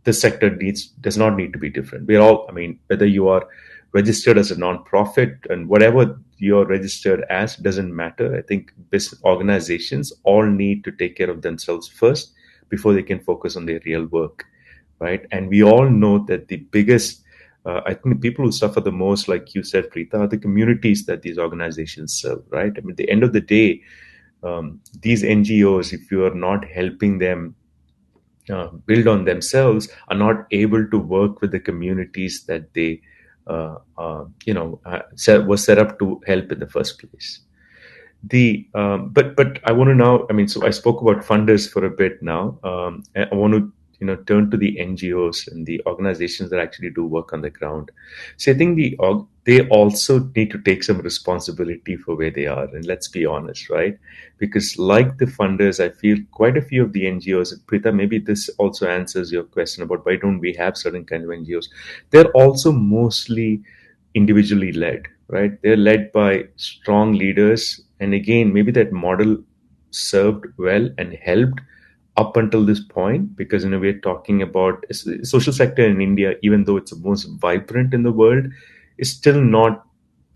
The sector does not need to be different. We're all, I mean, whether you are registered as a non-profit and whatever you're registered as, doesn't matter. I think business organizations all need to take care of themselves first before they can focus on their real work, right? And we all know that the biggest, I think the people who suffer the most, like you said, Preeta, are the communities that these organizations serve, right? I mean, at the end of the day, these NGOs, if you are not helping them build on themselves, are not able to work with the communities that they was set up to help in the first place. But I want to now, I mean, so I spoke about funders for a bit now. I want to turn to the NGOs and the organizations that actually do work on the ground. So I think they also need to take some responsibility for where they are. And let's be honest, right? Because like the funders, I feel quite a few of the NGOs, Preeta, maybe this also answers your question about why don't we have certain kind of NGOs. They're also mostly individually led, right? They're led by strong leaders. And again, maybe that model served well and helped up until this point, because we're talking about social sector in India, even though it's the most vibrant in the world, is still not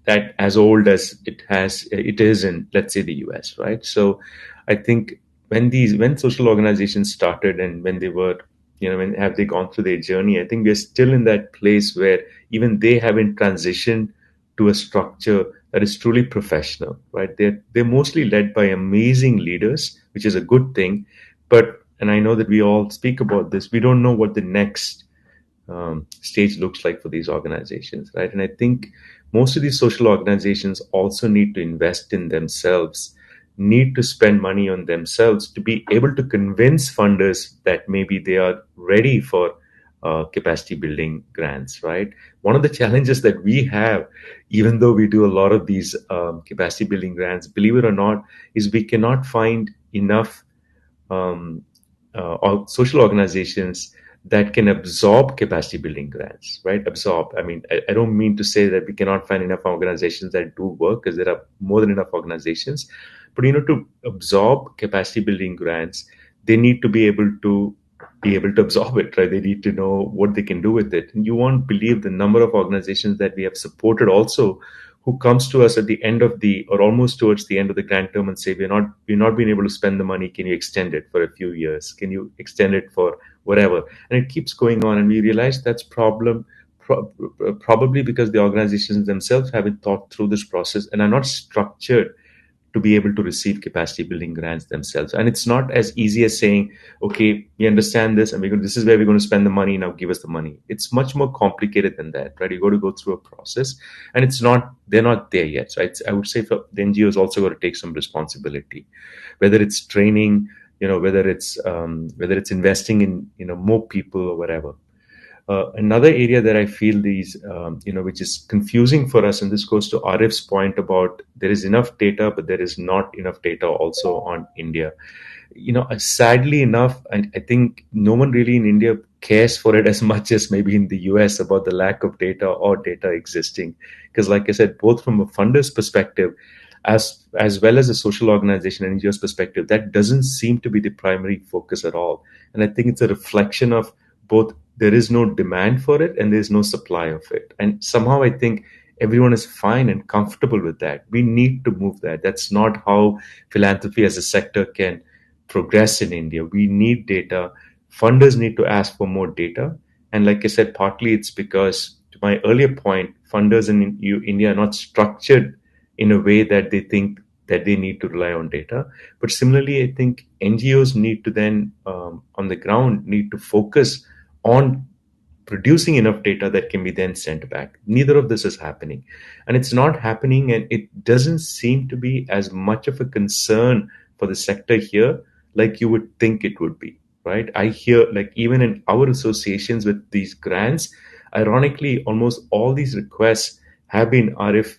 that as old as it is in, let's say, the US, right? So I think when social organizations started and when they were, when have they gone through their journey, I think we're still in that place where even they haven't transitioned to a structure that is truly professional, right? They're mostly led by amazing leaders, which is a good thing. But, and I know that we all speak about this, we don't know what the next stage looks like for these organizations, right? And I think most of these social organizations also need to invest in themselves, need to spend money on themselves to be able to convince funders that maybe they are ready for capacity building grants, right? One of the challenges that we have, even though we do a lot of these capacity building grants, believe it or not, is we cannot find enough social organizations that can absorb capacity building grants, right? Absorb. I mean, I don't mean to say that we cannot find enough organizations that do work, because there are more than enough organizations. But to absorb capacity building grants, they need to be able to absorb it, right? They need to know what they can do with it. And you won't believe the number of organizations that we have supported also, who comes to us at the end of the, or almost towards the end of the grant term, and say, we're not being able to spend the money. Can you extend it for a few years? Can you extend it for whatever? And it keeps going on, and we realize that's probably because the organizations themselves haven't thought through this process and are not structured to be able to receive capacity building grants themselves. And it's not as easy as saying, okay, we understand this, and this is where we're going to spend the money, now give us the money. It's much more complicated than that, right? You got to go through a process, and they're not there yet. So I would say for the NGOs also got to take some responsibility, whether it's training, whether it's investing in, more people or whatever. Another area that I feel which is confusing for us, and this goes to Arif's point about there is enough data, but there is not enough data also on India. Sadly enough, and I think no one really in India cares for it as much as maybe in the US about the lack of data or data existing. Because like I said, both from a funder's perspective, as well as a social organization and NGO's perspective, that doesn't seem to be the primary focus at all. And I think it's a reflection of both there is no demand for it and there's no supply of it. And somehow I think everyone is fine and comfortable with that. We need to move that. That's not how philanthropy as a sector can progress in India. We need data. Funders need to ask for more data. And like I said, partly it's because, to my earlier point, funders in India are not structured in a way that they think that they need to rely on data. But similarly, I think NGOs need to then, on the ground, need to focus on producing enough data that can be then sent back. Neither of this is happening. And it's not happening, and it doesn't seem to be as much of a concern for the sector here like you would think it would be, right? I hear, like, even in our associations with these grants, ironically, almost all these requests have been Arif,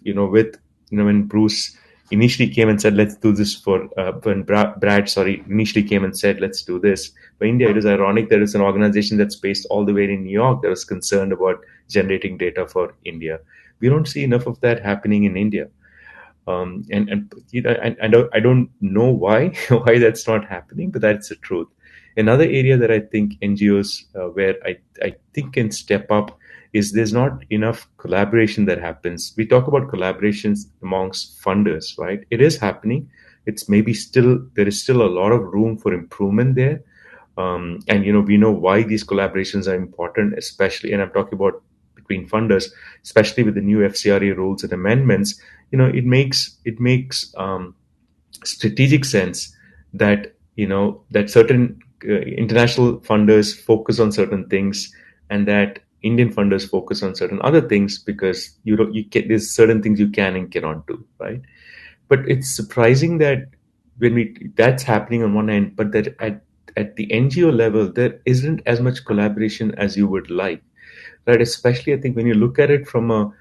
when Bruce initially came and said, let's do this when Brad, initially came and said, let's do this. For India, it is ironic that it's an organization that's based all the way in New York that is concerned about generating data for India. We don't see enough of that happening in India. I don't know why that's not happening, but that's the truth. Another area that I think NGOs, where I think can step up, is there's not enough collaboration that happens. We talk about collaborations amongst funders, right? It is happening. It's maybe there is still a lot of room for improvement there. And we know why these collaborations are important, especially, and I'm talking about between funders, especially with the new FCRA rules and amendments. It makes strategic sense that that certain international funders focus on certain things, and that Indian funders focus on certain other things, because there's certain things you can and cannot do, right? But it's surprising that that's happening on one end, but that at the NGO level there isn't as much collaboration as you would like, right? Especially, I think, when you look at it from a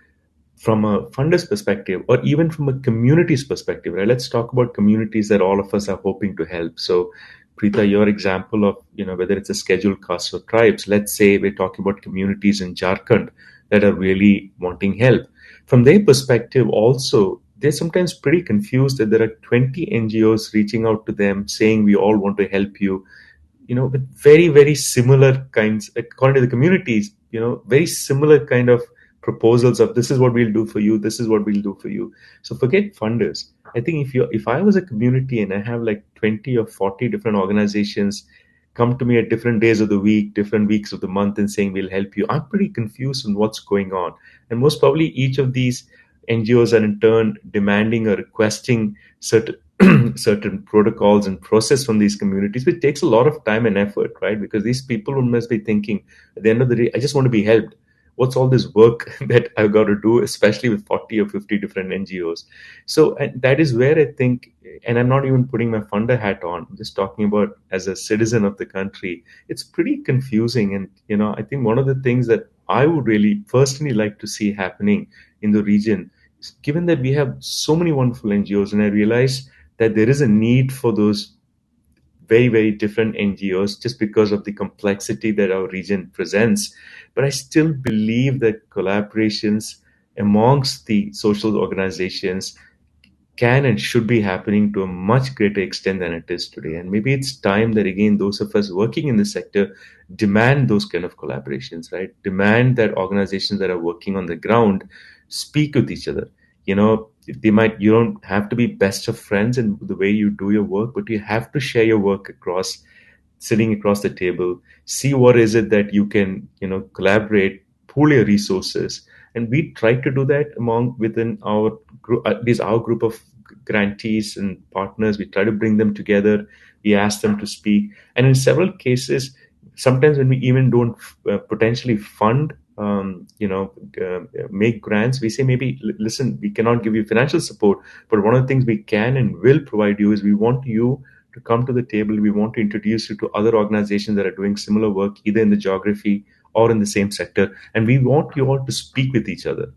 funder's perspective, or even from a community's perspective, right? Let's talk about communities that all of us are hoping to help. So, Preeta, your example of, whether it's a scheduled caste or tribes, let's say we're talking about communities in Jharkhand that are really wanting help. From their perspective also, they're sometimes pretty confused that there are 20 NGOs reaching out to them saying, we all want to help you, with very, very similar kinds, according to the communities, very similar kind of proposals of this is what we'll do for you, this is what we'll do for you. So forget funders. I think if I was a community and I have like 20 or 40 different organizations come to me at different days of the week, different weeks of the month, and saying we'll help you, I'm pretty confused on what's going on. And most probably each of these NGOs are in turn demanding or requesting certain certain protocols and process from these communities, which takes a lot of time and effort, right? Because these people must be thinking at the end of the day, I just want to be helped. What's all this work that I've got to do, especially with 40 or 50 different NGOs? So and that is where I think, and I'm not even putting my funder hat on, I'm just talking about as a citizen of the country, it's pretty confusing. And, I think one of the things that I would really personally like to see happening in the region, given that we have so many wonderful NGOs, and I realize that there is a need for those very, very different NGOs just because of the complexity that our region presents. But I still believe that collaborations amongst the social organizations can and should be happening to a much greater extent than it is today. And maybe it's time that, again, those of us working in the sector demand those kind of collaborations, right? Demand that organizations that are working on the ground speak with each other. You don't have to be best of friends in the way you do your work, but you have to share your work sitting across the table, see what is it that you can, collaborate, pool your resources. And we try to do that within our group, at least our group of grantees and partners. We try to bring them together. We ask them to speak. And in several cases, sometimes when we even don't potentially fund, make grants, we say, maybe, listen, we cannot give you financial support, but one of the things we can and will provide you is we want you to come to the table. We want to introduce you to other organizations that are doing similar work, either in the geography or in the same sector. And we want you all to speak with each other,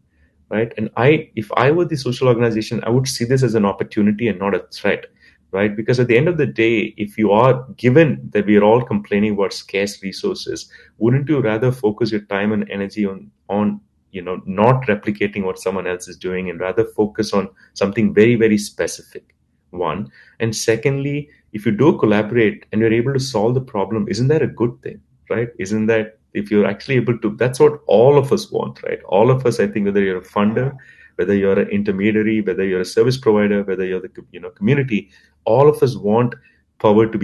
right? And if I were the social organization, I would see this as an opportunity and not a threat, right? Because at the end of the day, if you are given that we are all complaining about scarce resources, wouldn't you rather focus your time and energy on not replicating what someone else is doing, and rather focus on something very, very specific? One. And secondly, if you do collaborate and you're able to solve the problem, isn't that a good thing, right? Isn't that, if you're actually able to, that's what all of us want, right? All of us, I think, whether you're a funder, whether you're an intermediary, whether you're a service provider, whether you're the community, all of us want poverty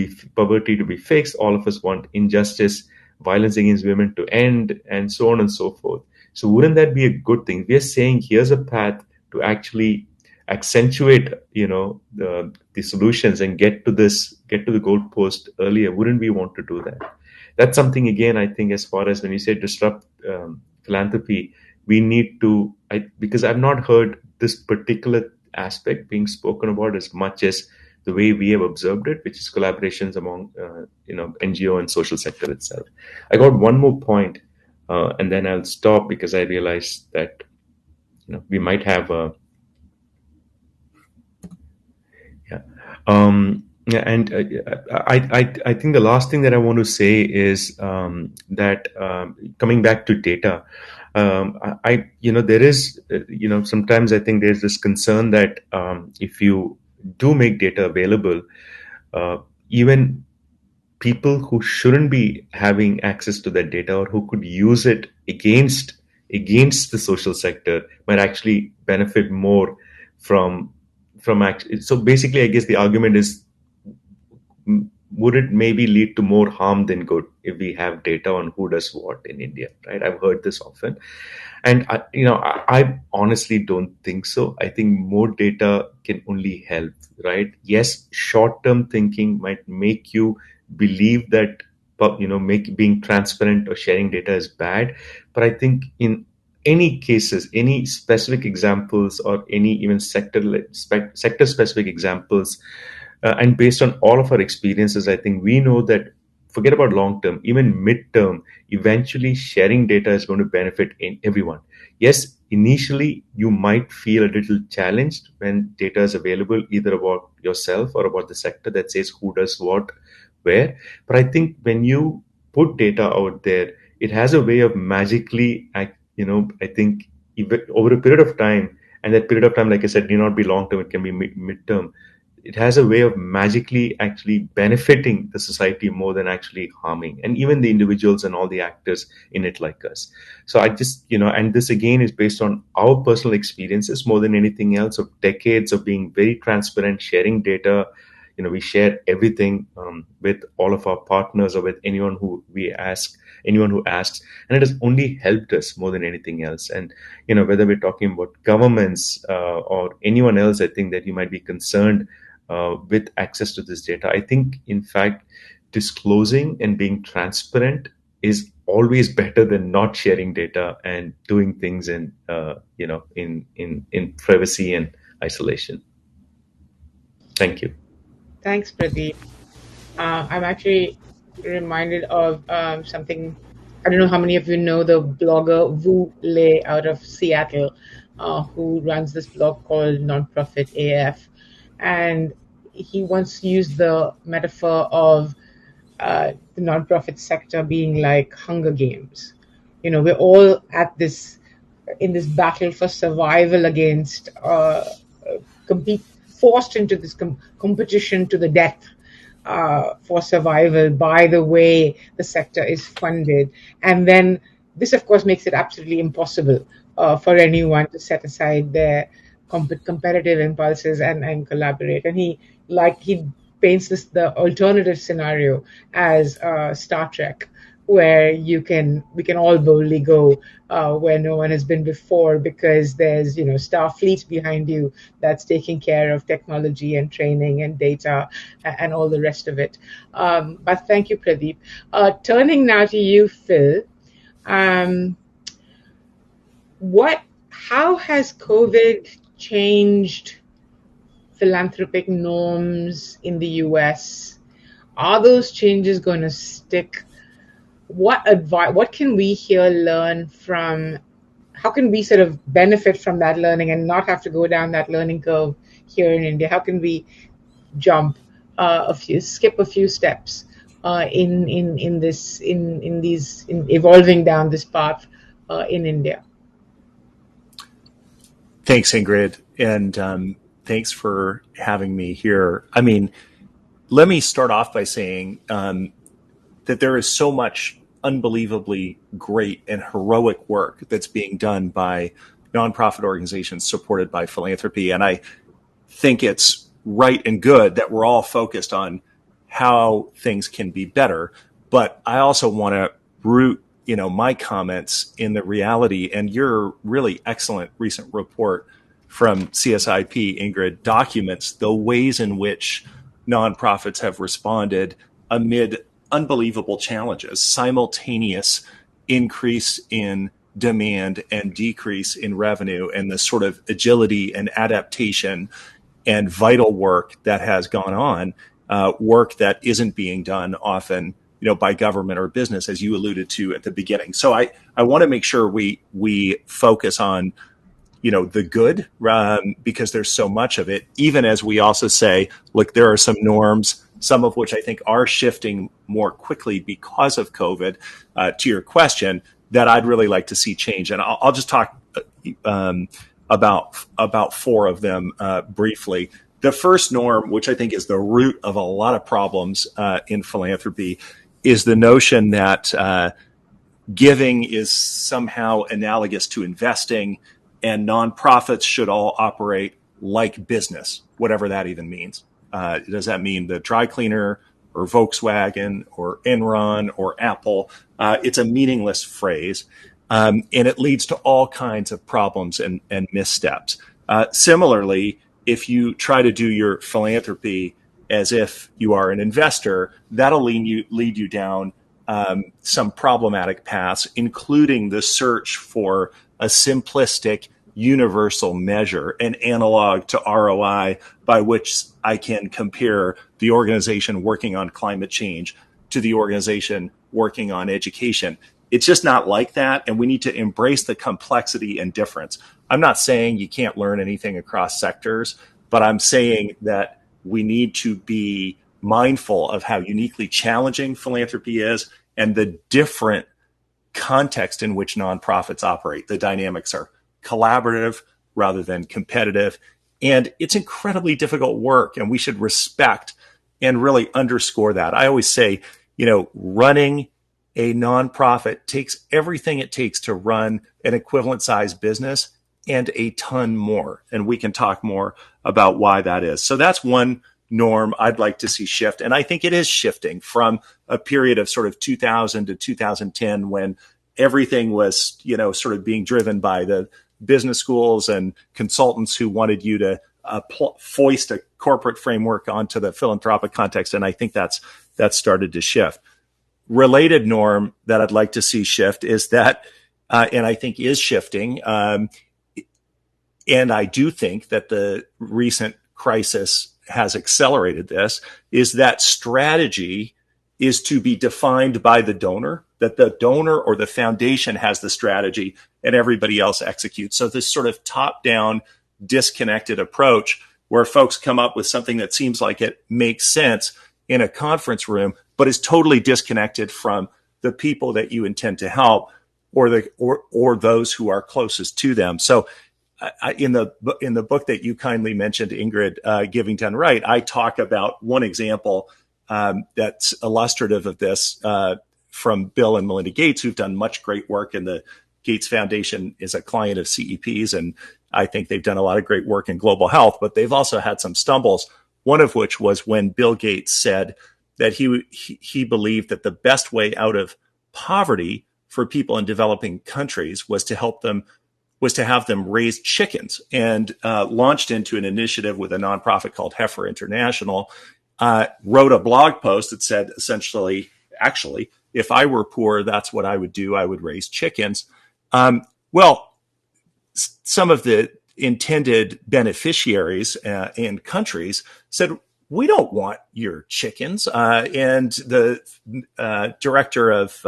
to be fixed. All of us want injustice, violence against women to end, and so on and so forth. So wouldn't that be a good thing? We are saying here's a path to actually accentuate, the solutions and get to the goalpost earlier. Wouldn't we want to do that? That's something, again, I think, as far as when you say disrupt philanthropy, we need to, because I've not heard this particular aspect being spoken about as much as the way we have observed it, which is collaborations among NGO and social sector itself. I got one more point, and then I'll stop, because I realize that we might have a and I think the last thing that I want to say is that coming back to data, there is sometimes I think there's this concern that if you do make data available, even people who shouldn't be having access to that data, or who could use it against the social sector, might actually benefit more from actually. So basically, I guess the argument is, would it maybe lead to more harm than good if we have data on who does what in India, right? I've heard this often. And I honestly don't think so. I think more data can only help, right? Yes, short-term thinking might make you believe that being transparent or sharing data is bad. But I think in any cases, any specific examples, or any even sector-specific examples, and based on all of our experiences, I think we know that, forget about long term, even mid-term, eventually sharing data is going to benefit in everyone. Yes, initially you might feel a little challenged when data is available, either about yourself or about the sector, that says who does what, where. But I think when you put data out there, it has a way of magically, I think over a period of time, and that period of time, like I said, need not be long term, it can be mid-term. it has a way of magically actually benefiting the society more than actually harming, and even the individuals and all the actors in it like us. So I just, and this again is based on our personal experiences more than anything else, of decades of being very transparent, sharing data. We share everything with all of our partners or with anyone who asks, and it has only helped us more than anything else. And whether we're talking about governments or anyone else, I think that you might be concerned with access to this data. I think, in fact, disclosing and being transparent is always better than not sharing data and doing things in privacy and isolation. Thank you. Thanks, Pradeep. I'm actually reminded of something. I don't know how many of you know the blogger Wu Lei out of Seattle, who runs this blog called Nonprofit AF. And he once used the metaphor of the nonprofit sector being like Hunger Games. We're all in this battle for survival against forced into this competition to the death for survival by the way the sector is funded. And then this, of course, makes it absolutely impossible for anyone to set aside their competitive impulses and collaborate. And he paints the alternative scenario as Star Trek, where we can all boldly go where no one has been before, because there's Starfleet behind you that's taking care of technology and training and data and all the rest of it. But thank you, Pradeep. Turning now to you, Phil. How has COVID changed philanthropic norms in the US? Are those changes going to stick? What can we here learn from? How can we sort of benefit from that learning and not have to go down that learning curve here in India? How can we skip a few steps in evolving down this path in India? Thanks, Ingrid, and thanks for having me here. I mean, let me start off by saying that there is so much unbelievably great and heroic work that's being done by nonprofit organizations supported by philanthropy. And I think it's right and good that we're all focused on how things can be better. But I also want to root, my comments in the reality, and your really excellent recent report from CSIP, Ingrid, documents the ways in which nonprofits have responded amid unbelievable challenges, simultaneous increase in demand and decrease in revenue, and the sort of agility and adaptation and vital work that has gone on, work that isn't being done often, by government or business, as you alluded to at the beginning. So I want to make sure we focus on, the good, because there's so much of it, even as we also say, look, there are some norms, some of which I think are shifting more quickly because of COVID, to your question, that I'd really like to see change. And I'll just talk about four of them briefly. The first norm, which I think is the root of a lot of problems in philanthropy, is the notion that giving is somehow analogous to investing, and nonprofits should all operate like business, whatever that even means. Does that mean the dry cleaner or Volkswagen or Enron or Apple? It's a meaningless phrase, and it leads to all kinds of problems and missteps. Similarly, if you try to do your philanthropy as if you are an investor, that'll lead you down some problematic paths, including the search for a simplistic universal measure, an analog to ROI, by which I can compare the organization working on climate change to the organization working on education. It's just not like that, and we need to embrace the complexity and difference. I'm not saying you can't learn anything across sectors, but I'm saying that we need to be mindful of how uniquely challenging philanthropy is and the different context in which nonprofits operate. The dynamics are collaborative rather than competitive, And it's incredibly difficult work, and we should respect and really underscore that. I always say, running a nonprofit takes everything it takes to run an equivalent sized business and a ton more. And we can talk more about why that is. So that's one norm I'd like to see shift. And I think it is shifting from a period of sort of 2000 to 2010 when everything was, sort of being driven by the business schools and consultants who wanted you to foist a corporate framework onto the philanthropic context. And I think that's started to shift. Related norm that I'd like to see shift is that, and I think is shifting, and I do think that the recent crisis has accelerated this, is that strategy is to be defined by the donor, that the donor or the foundation has the strategy and everybody else executes. So this sort of top-down, disconnected approach where folks come up with something that seems like it makes sense in a conference room, but is totally disconnected from the people that you intend to help or those who are closest to them. So in the book that you kindly mentioned, Ingrid, Giving Done Right, I talk about one example that's illustrative of this from Bill and Melinda Gates, who've done much great work, and the Gates Foundation is a client of CEP's, and I think they've done a lot of great work in global health, but they've also had some stumbles, one of which was when Bill Gates said that he believed that the best way out of poverty for people in developing countries was to have them raise chickens, and launched into an initiative with a nonprofit called Heifer International, wrote a blog post that said essentially, actually, if I were poor, that's what I would do. I would raise chickens. Some of the intended beneficiaries in countries said, we don't want your chickens. And the director of,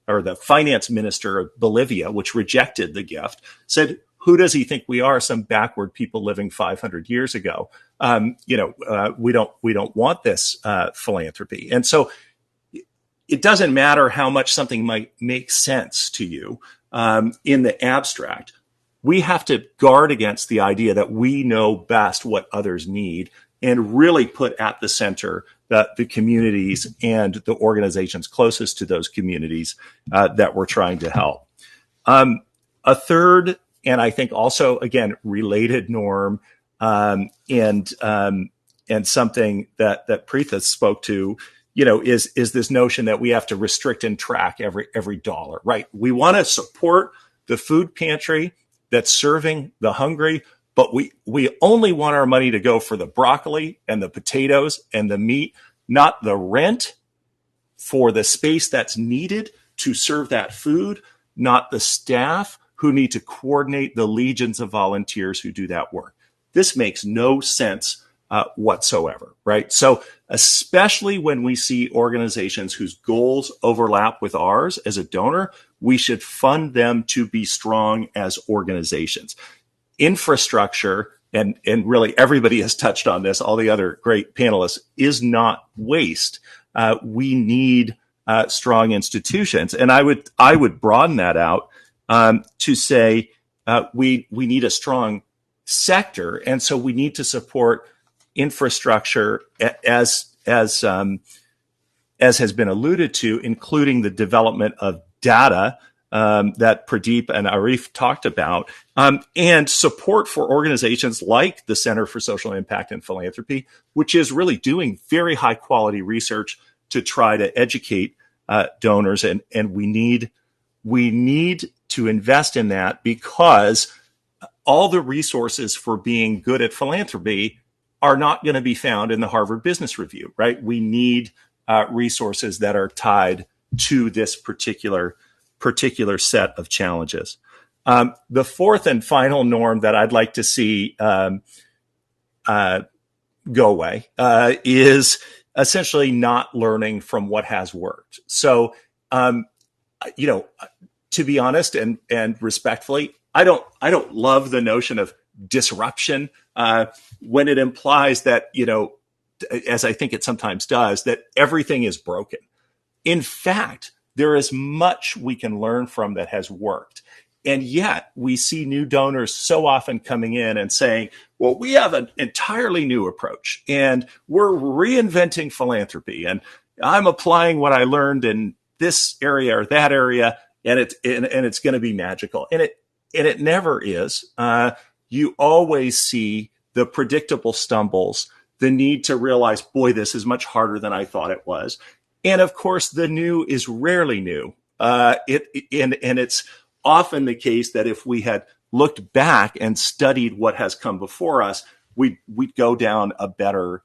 or the finance minister of Bolivia, which rejected the gift, said, who does he think we are? Some backward people living 500 years ago. We don't want this philanthropy. And so it doesn't matter how much something might make sense to you in the abstract. We have to guard against the idea that we know best what others need, and really put at the center the communities and the organizations closest to those communities that we're trying to help. A third, and I think also, again, related norm, and something that Preetha spoke to, is this notion that we have to restrict and track every dollar, right? We want to support the food pantry that's serving the hungry, but we only want our money to go for the broccoli and the potatoes and the meat, not the rent for the space that's needed to serve that food, not the staff who need to coordinate the legions of volunteers who do that work. This makes no sense whatsoever, right? So especially when we see organizations whose goals overlap with ours as a donor, we should fund them to be strong as organizations. Infrastructure, and really everybody has touched on this, all the other great panelists, is not waste. We need strong institutions. And I would broaden that out to say we need a strong sector. And so we need to support infrastructure as has been alluded to, including the development of data that Pradeep and Arif talked about, and support for organizations like the Center for Social Impact and Philanthropy, which is really doing very high quality research to try to educate donors. And we need to invest in that, because all the resources for being good at philanthropy are not going to be found in the Harvard Business Review, right? We need resources that are tied to this particular set of challenges. The fourth and final norm that I'd like to see go away is essentially not learning from what has worked. So, to be honest and respectfully, I don't love the notion of disruption when it implies that, as I think it sometimes does, that everything is broken. In fact, there is much we can learn from that has worked. And yet we see new donors so often coming in and saying, well, we have an entirely new approach and we're reinventing philanthropy. And I'm applying what I learned in this area or that area, and it's going to be magical. And it never is. You always see the predictable stumbles, the need to realize, boy, this is much harder than I thought it was. And of course, the new is rarely new. And it's often the case that if we had looked back and studied what has come before us, we'd go down a better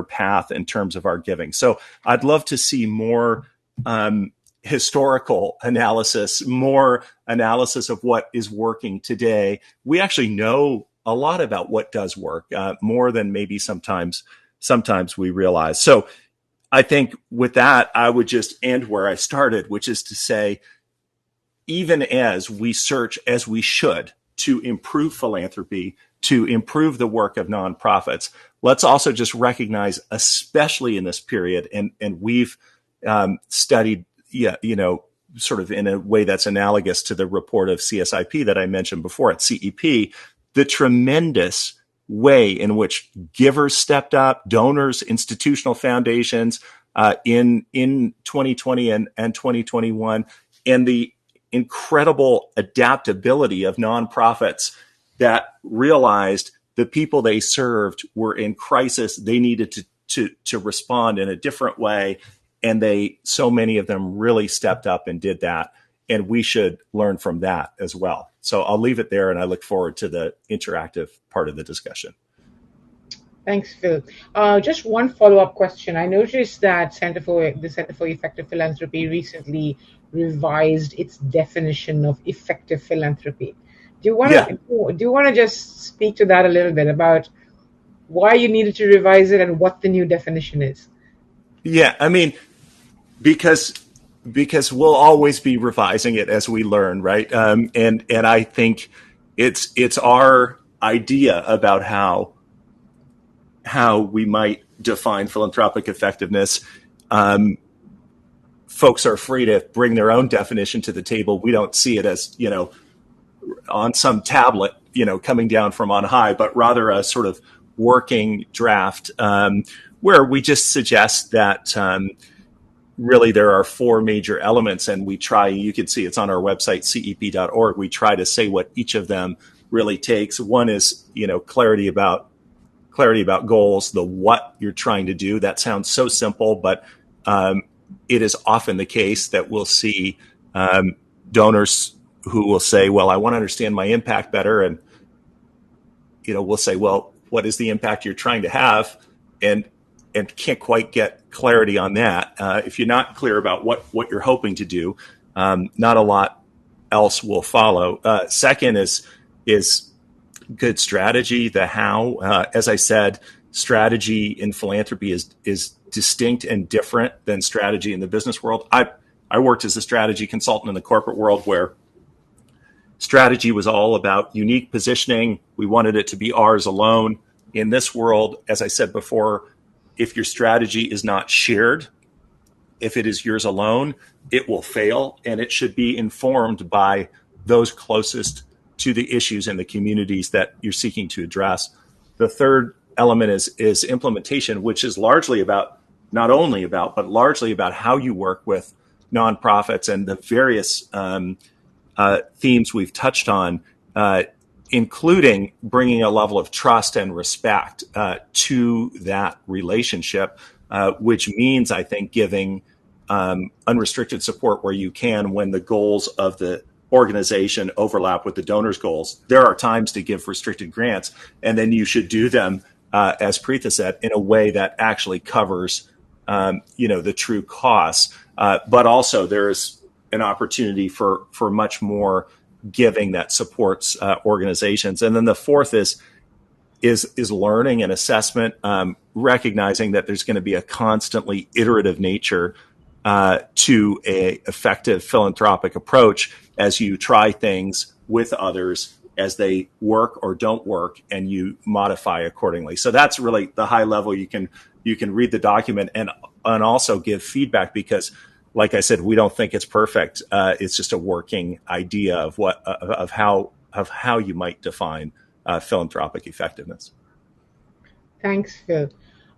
path in terms of our giving. So I'd love to see more historical analysis, more analysis of what is working today. We actually know a lot about what does work, more than maybe sometimes we realize. So I think with that, I would just end where I started, which is to say, even as we search, as we should, to improve philanthropy, to improve the work of nonprofits, let's also just recognize, especially in this period, and we've studied, sort of in a way that's analogous to the report of CSIP that I mentioned before at CEP, the tremendous way in which givers stepped up, donors, institutional foundations in 2020 and 2021, and the incredible adaptability of nonprofits that realized the people they served were in crisis. They needed to respond in a different way. And so many of them really stepped up and did that. And we should learn from that as well. So I'll leave it there, and I look forward to the interactive part of the discussion. Thanks, Phil. Just one follow-up question. I noticed that the Center for Effective Philanthropy recently revised its definition of effective philanthropy. Do you want to just speak to that a little bit about why you needed to revise it and what the new definition is? Yeah, I mean, because we'll always be revising it as we learn, right? And I think it's our idea about how we might define philanthropic effectiveness. Folks are free to bring their own definition to the table. We don't see it as, on some tablet, coming down from on high, but rather a sort of working draft where we just suggest that really there are four major elements, and we try, you can see it's on our website, cep.org. We try to say what each of them really takes. One is, clarity about goals, the what you're trying to do. That sounds so simple, but it is often the case that we'll see donors who will say, well, I want to understand my impact better. And, we'll say, well, what is the impact you're trying to have? And can't quite get clarity on that. If you're not clear about what you're hoping to do, not a lot else will follow. Second is good strategy, the how. As I said, strategy in philanthropy is distinct and different than strategy in the business world. I worked as a strategy consultant in the corporate world where strategy was all about unique positioning. We wanted it to be ours alone. In this world, as I said before, if your strategy is not shared, if it is yours alone, it will fail, and it should be informed by those closest to the issues and the communities that you're seeking to address. The third element is implementation, which is largely about, not only about, but largely about how you work with nonprofits and the various themes we've touched on, including bringing a level of trust and respect to that relationship, which means, I think, giving unrestricted support where you can when the goals of the organization overlap with the donor's goals. There are times to give restricted grants, and then you should do them, as Preetha said, in a way that actually covers the true costs. But also there's an opportunity for much more giving that supports organizations. And then the fourth is learning and assessment, recognizing that there's going to be a constantly iterative nature to a effective philanthropic approach as you try things with others as they work or don't work, and you modify accordingly. So that's really the high level. You can read the document and also give feedback, because like I said, we don't think it's perfect. It's just a working idea of how you might define philanthropic effectiveness. Thanks, Phil.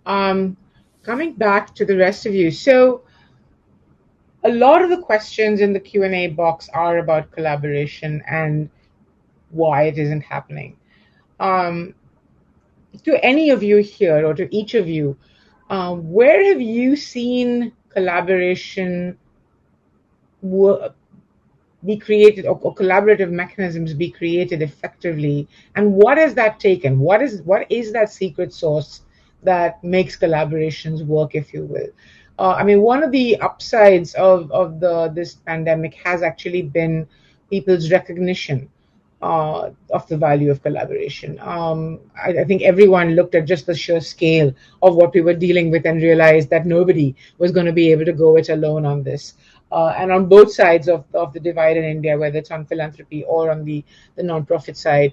Coming back to the rest of you. So a lot of the questions in the Q&A box are about collaboration and why it isn't happening. To any of you here, or to each of you, where have you seen collaboration be created, or collaborative mechanisms be created effectively, and what has that taken? What is that secret sauce that makes collaborations work, if you will? I mean, one of the upsides of this pandemic has actually been people's recognition of the value of collaboration. I think everyone looked at just the sheer scale of what we were dealing with and realized that nobody was going to be able to go it alone on this. And on both sides of the divide in India, whether it's on philanthropy or on the nonprofit side,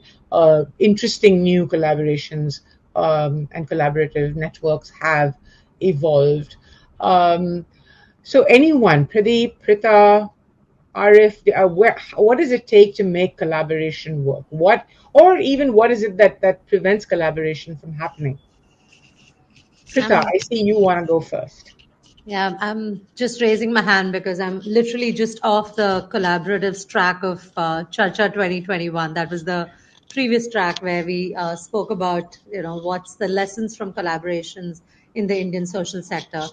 interesting new collaborations and collaborative networks have evolved. So anyone, Pradeep, Prita, Arif, what does it take to make collaboration work? Or even what is it that prevents collaboration from happening? Prita, I see you want to go first. Yeah, I'm just raising my hand because I'm literally just off the collaboratives track of Charcha 2021. That was the previous track where we spoke about, what's the lessons from collaborations in the Indian social sector.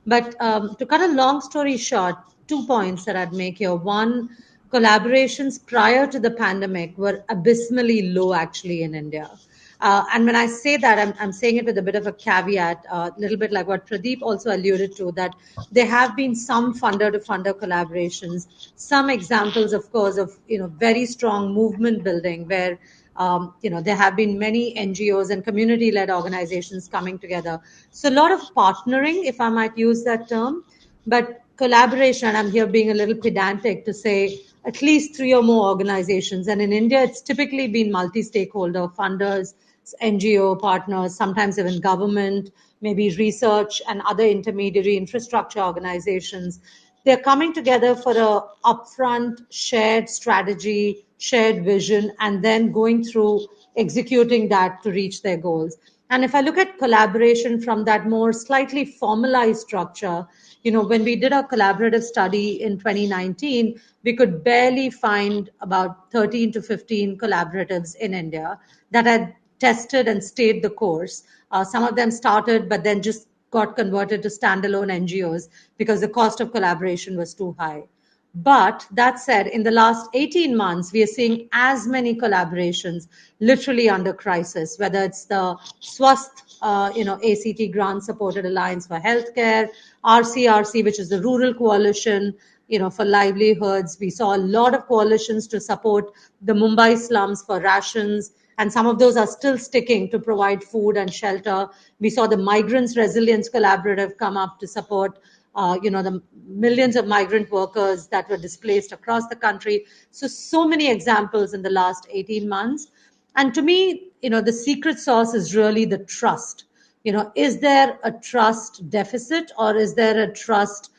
But to cut a long story short, 2 points that I'd make here. One, collaborations prior to the pandemic were abysmally low actually in India. And when I say that, I'm saying it with a bit of a caveat, a little bit like what Pradeep also alluded to, that there have been some funder-to-funder collaborations, some examples, of course, of very strong movement building where there have been many NGOs and community-led organizations coming together. So a lot of partnering, if I might use that term, but collaboration, and I'm here being a little pedantic to say at least 3 or more organizations. And in India, it's typically been multi-stakeholder funders, NGO partners, sometimes even government, maybe research and other intermediary infrastructure organizations. They're coming together for a upfront shared strategy, shared vision, and then going through executing that to reach their goals. And if I look at collaboration from that more slightly formalized structure, when we did a collaborative study in 2019, we could barely find about 13 to 15 collaboratives in India that had tested and stayed the course. Some of them started, but then just got converted to standalone NGOs because the cost of collaboration was too high. But that said, in the last 18 months, we are seeing as many collaborations literally under crisis, whether it's the Swasth, ACT grant supported Alliance for Healthcare, RCRC, which is the Rural Coalition, for livelihoods. We saw a lot of coalitions to support the Mumbai slums for rations, and some of those are still sticking to provide food and shelter. We saw the Migrants Resilience Collaborative come up to support the millions of migrant workers that were displaced across the country. So many examples in the last 18 months. And to me, the secret sauce is really the trust. Is there a trust deficit, or is there a trust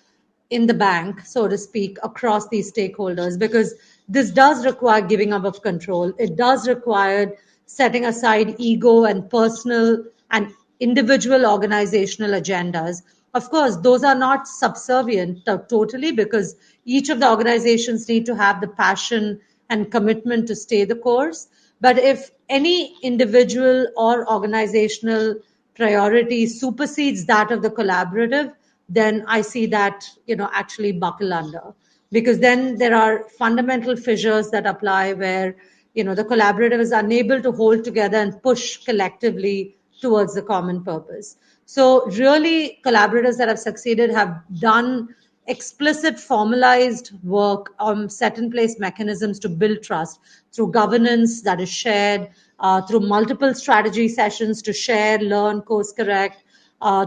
in the bank, so to speak, across these stakeholders? Because this does require giving up of control. It does require setting aside ego and personal and individual organizational agendas. Of course, those are not subservient totally, because each of the organizations need to have the passion and commitment to stay the course. But if any individual or organizational priority supersedes that of the collaborative, then I see that, actually buckle under. Because then there are fundamental fissures that apply where, the collaborative is unable to hold together and push collectively towards the common purpose. So really, collaborators that have succeeded have done explicit formalized work on set in place mechanisms to build trust through governance that is shared, through multiple strategy sessions to share, learn, course correct,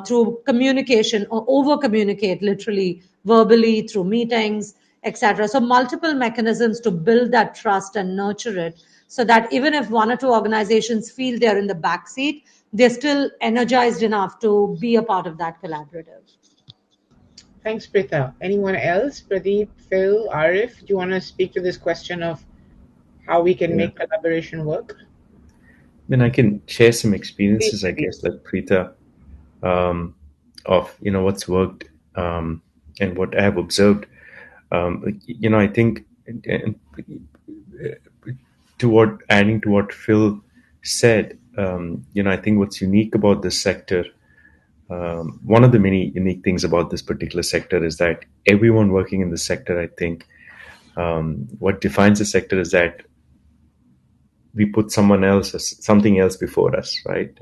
through communication or over communicate, literally verbally through meetings, etc. So multiple mechanisms to build that trust and nurture it, so that even if 1 or 2 organizations feel they're in the backseat, they're still energized enough to be a part of that collaborative. Thanks, Pritha. Anyone else? Pradeep, Phil, Arif, do you want to speak to this question of how we can Yeah. make collaboration work? I can share some experiences, I Please. guess, like Preeta, of what's worked, and what I have observed. I think, and adding to what Phil said, I think what's unique about this sector, one of the many unique things about this particular sector is that everyone working in the sector, I think, what defines the sector is that we put someone else or something else before us, right?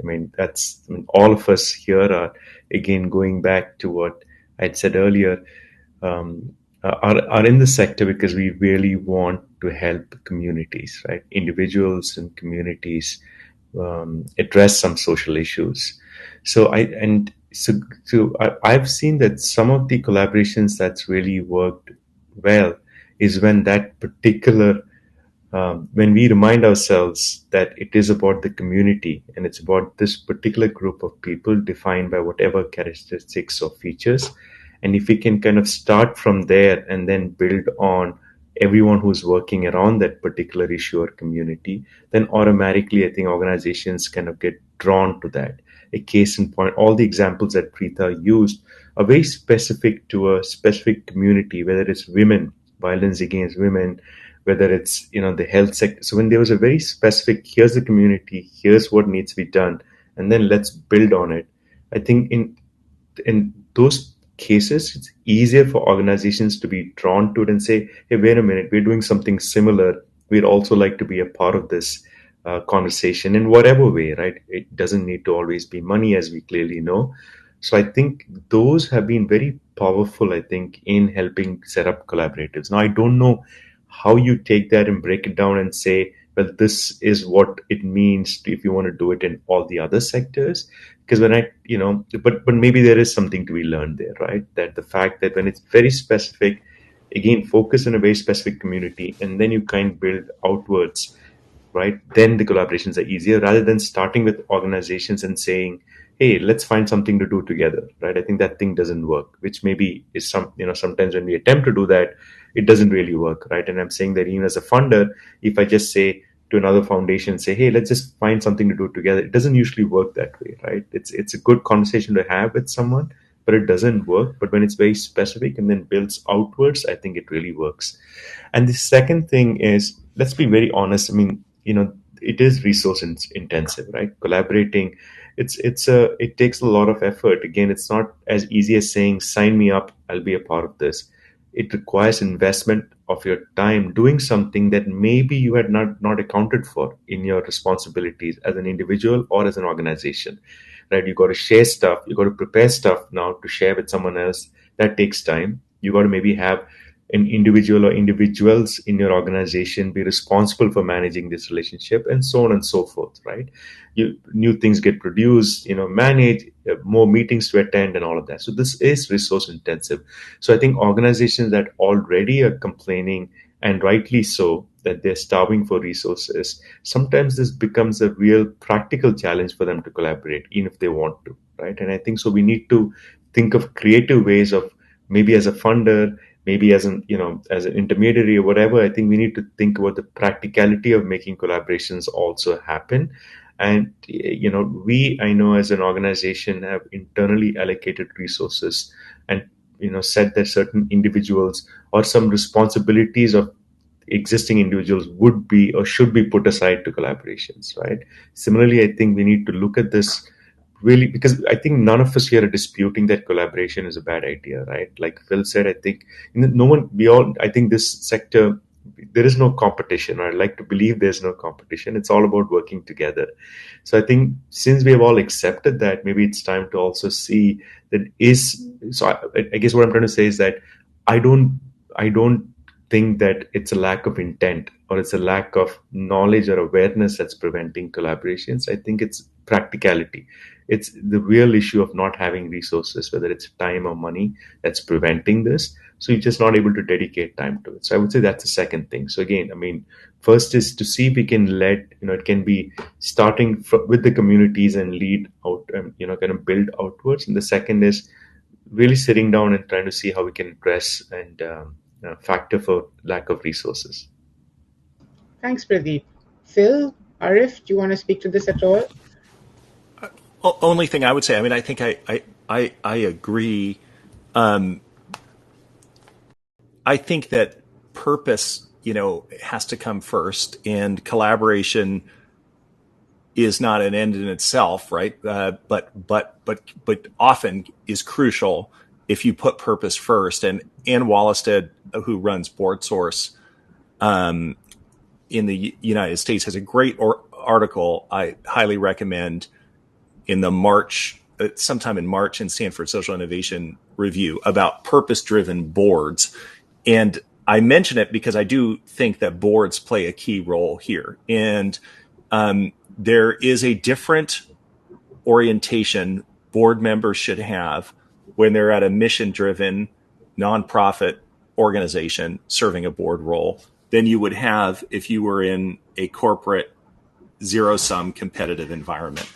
All of us here are, again, going back to what I'd said earlier, are in the sector because we really want to help communities, right? Individuals and communities address some social issues. I've seen that some of the collaborations that's really worked well is when that particular when we remind ourselves that it is about the community and it's about this particular group of people defined by whatever characteristics or features. And if we can kind of start from there and then build on everyone who's working around that particular issue or community, then automatically I think organizations kind of get drawn to that. A case in point, all the examples that Preeta used are very specific to a specific community, whether it's women, violence against women, whether it's the health sector. So when there was a very specific, here's the community, here's what needs to be done, and then let's build on it. I think in those cases, it's easier for organizations to be drawn to it and say, hey, wait a minute, we're doing something similar. We'd also like to be a part of this conversation in whatever way, right? It doesn't need to always be money, as we clearly know. So I think those have been very powerful, I think, in helping set up collaboratives. Now, I don't know how you take that and break it down and say, well, this is what it means if you want to do it in all the other sectors. Because but maybe there is something to be learned there, right? That the fact that when it's very specific, again, focus on a very specific community, and then you kind of build outwards, right? Then the collaborations are easier rather than starting with organizations and saying, hey, let's find something to do together, right? I think that thing doesn't work, which maybe is sometimes when we attempt to do that, it doesn't really work, right? And I'm saying that even as a funder, if I just say to another foundation, say, hey, let's just find something to do together, it doesn't usually work that way, right? It's a good conversation to have with someone, but it doesn't work. But when it's very specific and then builds outwards, I think it really works. And the second thing is, let's be very honest. It is resource intensive, right? Collaborating, it takes a lot of effort. Again, it's not as easy as saying, sign me up, I'll be a part of this. It requires investment of your time doing something that maybe you had not accounted for in your responsibilities as an individual or as an organization, right? You got to share stuff, you got to prepare stuff now to share with someone else. That takes time. You got to maybe have an individual or individuals in your organization be responsible for managing this relationship, and so on and so forth, right? New things get produced, manage, more meetings to attend, and all of that. So this is resource intensive. So I think organizations that already are complaining, and rightly so, that they're starving for resources, sometimes this becomes a real practical challenge for them to collaborate, even if they want to, right? And I think so we need to think of creative ways of, maybe as a funder, maybe as an intermediary or whatever. I think we need to think about the practicality of making collaborations also happen. And I know as an organization have internally allocated resources, and said that certain individuals or some responsibilities of existing individuals would be or should be put aside to collaborations, right? Similarly, I think we need to look at this really, because I think none of us here are disputing that collaboration is a bad idea, right? Like Phil said, I think I think this sector, there is no competition, or I'd like to believe there's no competition. It's all about working together. So I think since we have all accepted that, maybe it's time to also see that I guess what I'm trying to say is that I don't think that it's a lack of intent or it's a lack of knowledge or awareness that's preventing collaborations. I think it's practicality. It's the real issue of not having resources, whether it's time or money, that's preventing this. So you're just not able to dedicate time to it. So I would say that's the second thing. So again, first is to see if we can it can be starting with the communities and lead out, kind of build outwards. And the second is really sitting down and trying to see how we can address and factor for lack of resources. Thanks, Pradeep. Phil, Arif, do you want to speak to this at all? Only thing I would say, I mean, I think I agree. I think that purpose, has to come first, and collaboration is not an end in itself, right? But often is crucial if you put purpose first. And Ann Wallisted, who runs BoardSource in the United States, has a great article I highly recommend in the sometime in March in Stanford Social Innovation Review about purpose-driven boards. And I mention it because I do think that boards play a key role here. And there is a different orientation board members should have when they're at a mission-driven nonprofit organization serving a board role than you would have if you were in a corporate zero-sum competitive environment.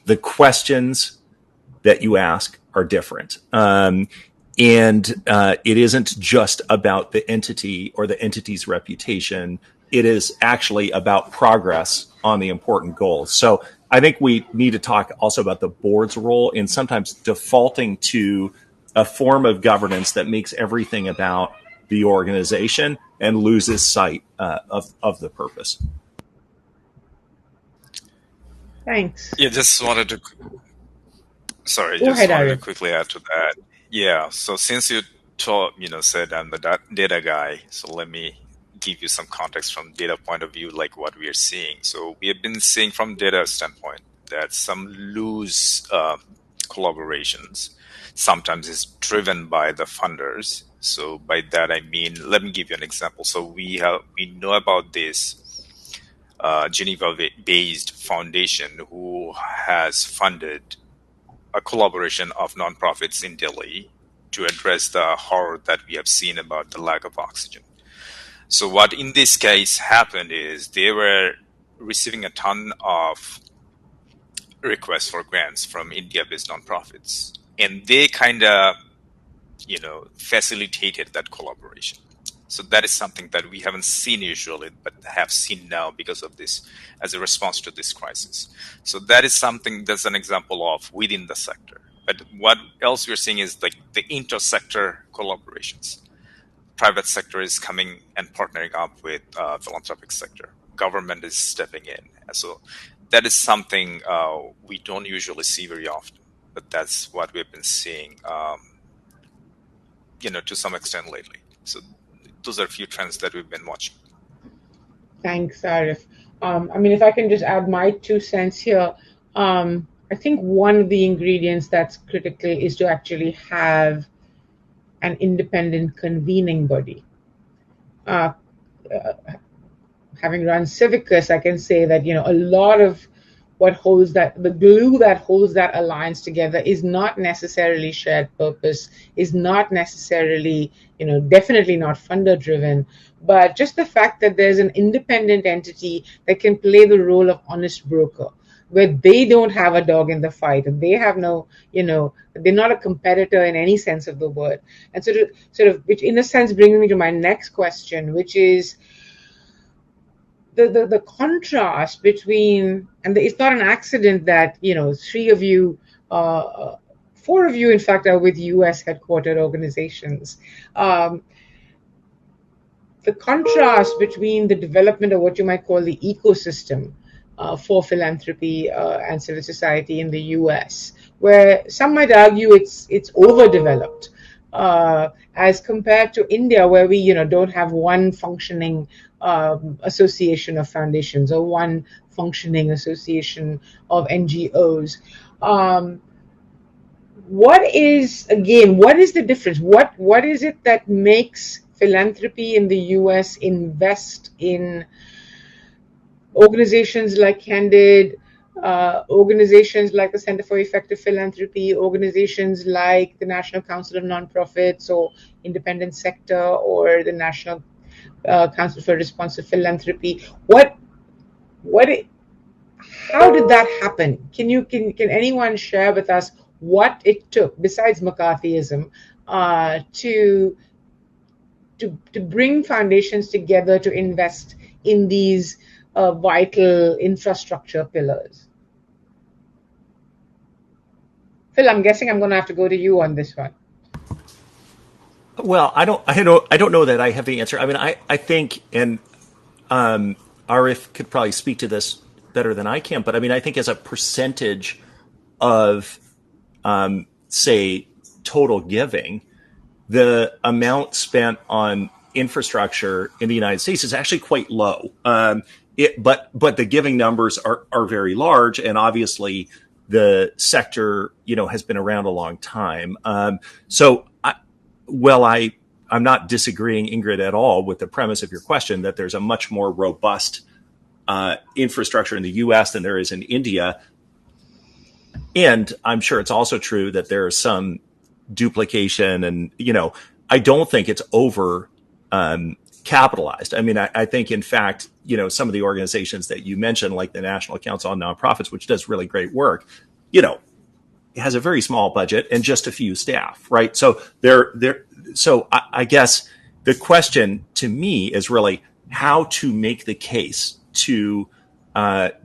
The questions that you ask are different. And it isn't just about the entity or the entity's reputation. It is actually about progress on the important goals. So I think we need to talk also about the board's role in sometimes defaulting to a form of governance that makes everything about the organization and loses sight of the purpose. Thanks. Yeah, just wanted to quickly add to that. Yeah, so since you said I'm the data guy, so let me give you some context from data point of view, like what we are seeing. So we have been seeing from data standpoint that some loose collaborations sometimes is driven by the funders. So by that I mean, let me give you an example. So we know about this Geneva-based foundation who has funded a collaboration of nonprofits in Delhi to address the horror that we have seen about the lack of oxygen. So what in this case happened is they were receiving a ton of requests for grants from India-based nonprofits, and they kind of, facilitated that collaboration. So that is something that we haven't seen usually, but have seen now because of this, as a response to this crisis. So that is something that's an example of within the sector. But what else we're seeing is like the inter-sector collaborations. Private sector is coming and partnering up with philanthropic sector. Government is stepping in. So that is something we don't usually see very often, but that's what we've been seeing, to some extent lately. So those are a few trends that we've been watching. Thanks, Arif. If I can just add my 2 cents here, I think one of the ingredients that's critical is to actually have an independent convening body. Having run Civicus, I can say that, a lot of what holds the glue that holds that alliance together is not necessarily shared purpose, is not necessarily, definitely not funder driven, but just the fact that there's an independent entity that can play the role of honest broker, where they don't have a dog in the fight and they have no, they're not a competitor in any sense of the word. And which in a sense brings me to my next question, which is, the contrast between, and it's not an accident that 3 of you, 4 of you in fact are with US headquartered organizations. The contrast between the development of what you might call the ecosystem for philanthropy and civil society in the US, where some might argue it's overdeveloped, as compared to India, where we don't have one functioning association of foundations or one functioning association of NGOs. What is the difference? What is it that makes philanthropy in the US invest in organizations like Candid, organizations like the Center for Effective Philanthropy, organizations like the National Council of Nonprofits or Independent Sector, or the National Council for Responsive Philanthropy? How did that happen? Can anyone share with us what it took, besides McCarthyism, to bring foundations together to invest in these vital infrastructure pillars. Phil, I'm guessing I'm going to have to go to you on this one. Well, I don't know that I have the answer. I mean, I think, and Arif could probably speak to this better than I can, but I mean, I think as a percentage of, say, total giving, the amount spent on infrastructure in the United States is actually quite low. But the giving numbers are very large, and obviously the sector, has been around a long time. I'm not disagreeing, Ingrid, at all with the premise of your question that there's a much more robust infrastructure in the U.S. than there is in India. And I'm sure it's also true that there is some duplication, and I don't think it's over capitalized. I mean, I think, in fact, some of the organizations that you mentioned, like the National Council on Nonprofits, which does really great work, it has a very small budget and just a few staff, right? So I guess the question to me is really how to make the case to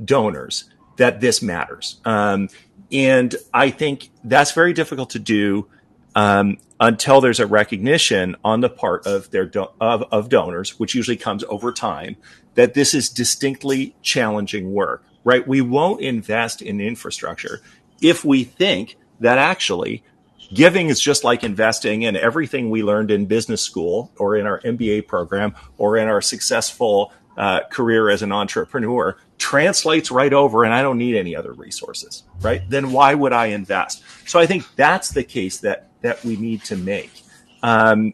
donors that this matters. And I think that's very difficult to do until there's a recognition on the part of of donors, which usually comes over time, that this is distinctly challenging work, right? We won't invest in infrastructure if we think that actually giving is just like investing, and everything we learned in business school or in our MBA program or in our successful career as an entrepreneur translates right over, and I don't need any other resources, right? Then why would I invest? So I think that's the case that we need to make. And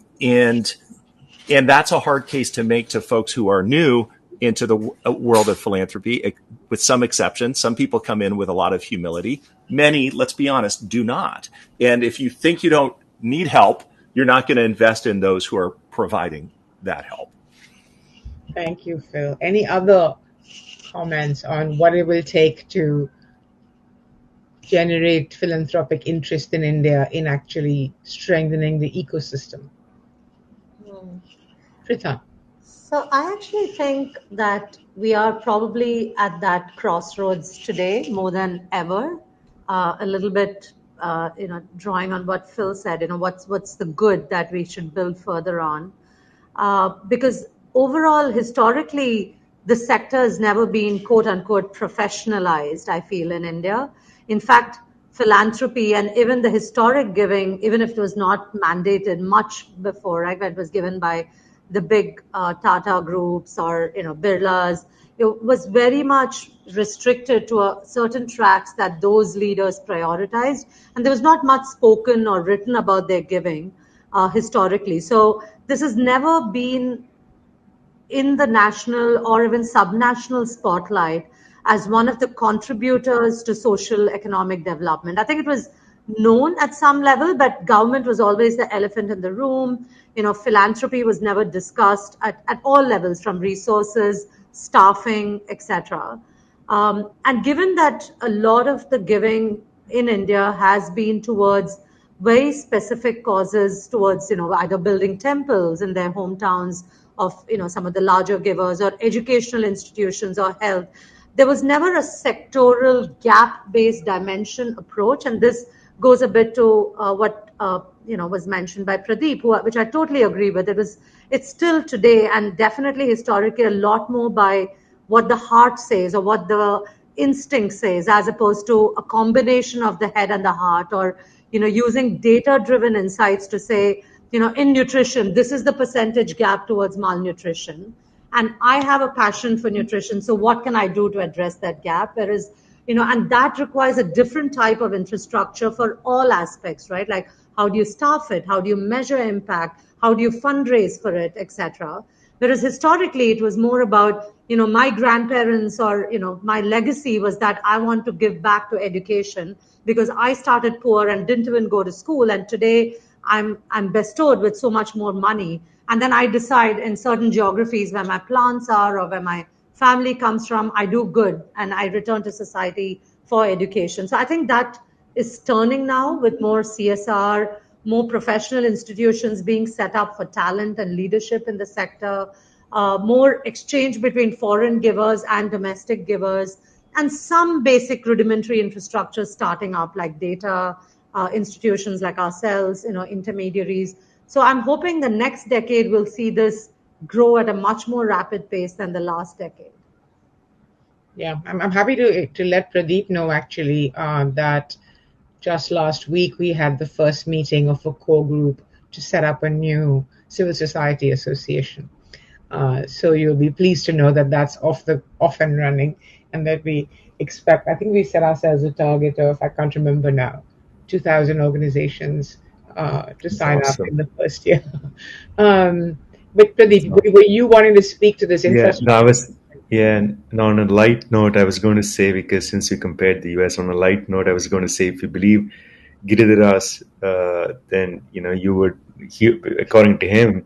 that's a hard case to make to folks who are new into the world of philanthropy, with some exceptions. Some people come in with a lot of humility. Many, let's be honest, do not. And if you think you don't need help, you're not going to invest in those who are providing that help. Thank you, Phil. Any other comments on what it will take to generate philanthropic interest in India in actually strengthening the ecosystem? Pritha. So I actually think that we are probably at that crossroads today more than ever. A little bit, drawing on what Phil said, what's the good that we should build further on? Because overall, historically, the sector has never been, quote unquote, professionalized, I feel, in India. In fact, philanthropy and even the historic giving, even if it was not mandated much before, right, when it was given by the big Tata groups or, Birlas, it was very much restricted to certain tracks that those leaders prioritized. And there was not much spoken or written about their giving historically. So this has never been in the national or even subnational spotlight as one of the contributors to social economic development. I think it was known at some level, but government was always the elephant in the room. Philanthropy was never discussed at all levels, from resources, staffing, etc. And given that a lot of the giving in India has been towards very specific causes, towards either building temples in their hometowns of some of the larger givers, or educational institutions, or health, there was never a sectoral gap-based dimension approach. And this goes a bit to what was mentioned by Pradeep, which I totally agree with. It's still today, and definitely historically, a lot more by what the heart says or what the instinct says, as opposed to a combination of the head and the heart, or using data-driven insights to say, in nutrition, this is the percentage gap towards malnutrition. And I have a passion for nutrition, so what can I do to address that gap? Whereas, and that requires a different type of infrastructure for all aspects, right? Like, how do you staff it? How do you measure impact? How do you fundraise for it, etc.? Whereas historically, it was more about, my grandparents or, my legacy was that I want to give back to education because I started poor and didn't even go to school. And today I'm bestowed with so much more money. And then I decide in certain geographies where my plants are or where my family comes from, I do good and I return to society for education. So I think that is turning now with more CSR, more professional institutions being set up for talent and leadership in the sector, more exchange between foreign givers and domestic givers, and some basic rudimentary infrastructure starting up like data institutions like ourselves, intermediaries. So I'm hoping the next decade will see this grow at a much more rapid pace than the last decade. Yeah, I'm happy to let Pradeep know actually that just last week we had the first meeting of a core group to set up a new civil society association. So you'll be pleased to know that that's off and running, and that we expect. I think we set ourselves a target of, I can't remember now, 2,000 organizations to sign up Awesome. in the first year. But Pradeep, were you wanting to speak to this Yeah, infrastructure? no, and on a light note, I was going to say, because since you compared the US, on a light note, I was going to say, if you believe Giridharas, then, you would, according to him,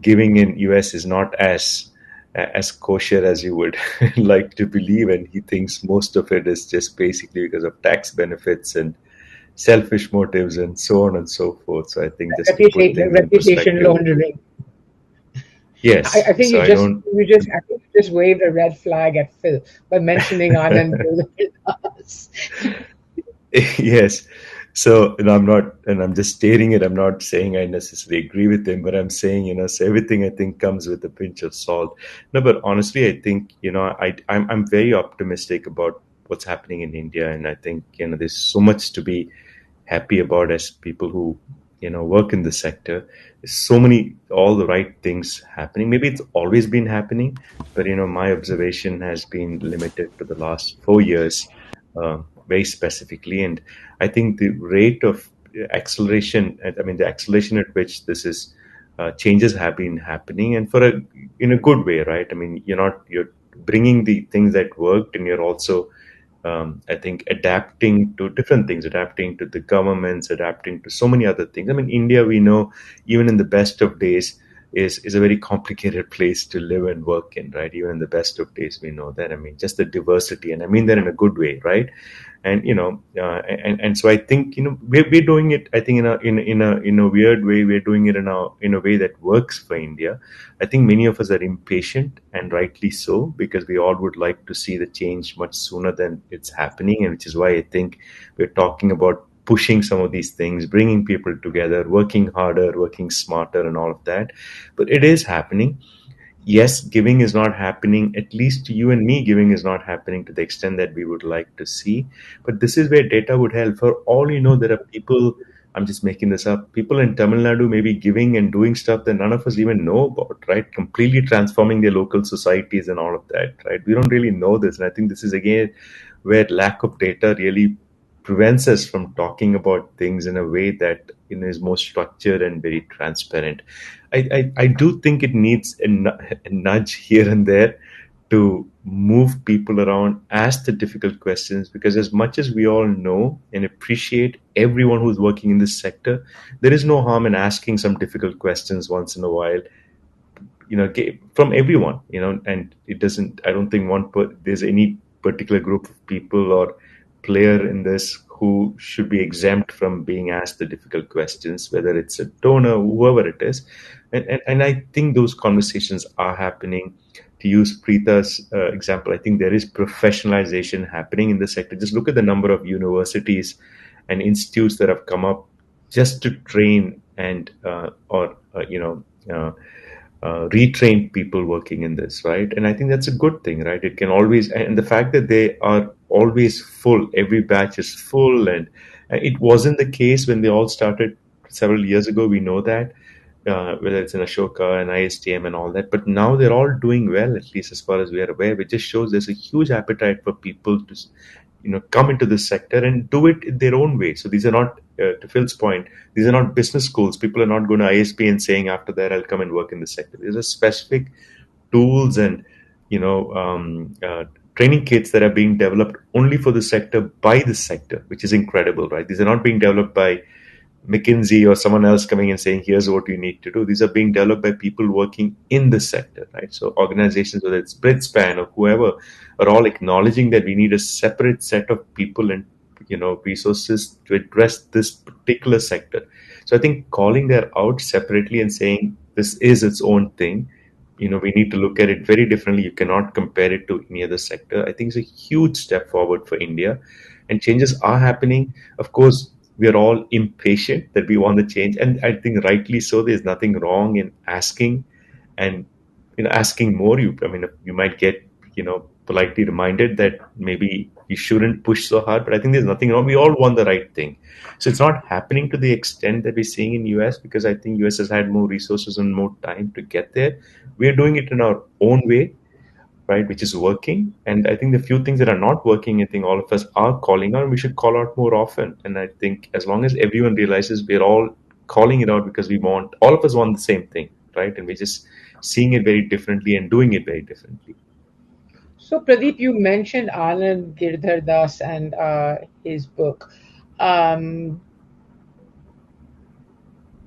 giving in US is not as kosher as you would like to believe. And he thinks most of it is just basically because of tax benefits and selfish motives and so on and so forth. So I think just to put things in Reputation perspective, laundering. yes. I think So I don't. I think you just waved a red flag at Phil by mentioning Anand with us. Yes. So, I'm not, and I'm just stating it. I'm not saying I necessarily agree with him, but I'm saying, so everything I think comes with a pinch of salt. No, but honestly, I think, I'm very optimistic about what's happening in India. And I think, there's so much to be happy about as people who, work in the sector. There's so many, all the right things happening. Maybe it's always been happening, but, my observation has been limited to the last 4 years, very specifically. And I think the rate of acceleration, I mean, the acceleration at which this is, changes have been happening, and in a good way, right? I mean, you're bringing the things that worked, and you're also, I think, adapting to different things, adapting to the governments, adapting to so many other things. I mean, India, we know, even in the best of days, is a very complicated place to live and work in, right? Even in the best of days, we know that. I mean, just the diversity, and I mean that in a good way, right? And and so I think, we're doing it. I think in a weird way, we're doing it in a way that works for India. I think many of us are impatient, and rightly so, because we all would like to see the change much sooner than it's happening, and which is why I think we're talking about pushing some of these things, bringing people together, working harder, working smarter, and all of that. But it is happening. Yes, giving is not happening, at least to you and me, giving is not happening to the extent that we would like to see. But this is where data would help. For all you know, there are people, I'm just making this up, people in Tamil Nadu maybe giving and doing stuff that none of us even know about, right? Completely transforming their local societies and all of that, right? We don't really know this. And I think this is, again, where lack of data really prevents us from talking about things in a way that, is more structured and very transparent. I do think it needs a nudge here and there to move people around, ask the difficult questions, because as much as we all know and appreciate everyone who's working in this sector, there is no harm in asking some difficult questions once in a while, from everyone, and it doesn't, I don't think there's any particular group of people or player in this who should be exempt from being asked the difficult questions, whether it's a donor, whoever it is. And I think those conversations are happening. To use Preetha's example, I think there is professionalization happening in the sector. Just look at the number of universities and institutes that have come up just to train and or retrain people working in this, right? And I think that's a good thing, right? It can always, and the fact that they are always full, every batch is full, and it wasn't the case when they all started several years ago. We know that, whether it's in Ashoka and ISTM and all that, but now they're all doing well, at least as far as we are aware, which just shows there's a huge appetite for people to, come into this sector and do it in their own way. So these are not, to Phil's point, these are not business schools. People are not going to ISP and saying, after that, I'll come and work in the sector. These are specific tools and, training kits that are being developed only for the sector by the sector, which is incredible, right? These are not being developed by McKinsey or someone else coming and saying, here's what you need to do. These are being developed by people working in the sector, right? So organizations, whether it's Blitzspan or whoever, are all acknowledging that we need a separate set of people and resources to address this particular sector. So I think calling that out separately and saying this is its own thing, we need to look at it very differently. You cannot compare it to any other sector. I think it's a huge step forward for India, and changes are happening. Of course, we are all impatient that we want the change, and I think rightly so. There's nothing wrong in asking, and asking more. You might get politely reminded that maybe you shouldn't push so hard, but I think there's nothing wrong. We all want the right thing. So it's not happening to the extent that we're seeing in US, because I think US has had more resources and more time to get there. We're doing it in our own way, right, which is working. And I think the few things that are not working, I think all of us are calling out, and we should call out more often. And I think as long as everyone realizes we're all calling it out because all of us want the same thing, right? And we're just seeing it very differently and doing it very differently. So, Pradeep, you mentioned Anand Girdhar Das and his book. In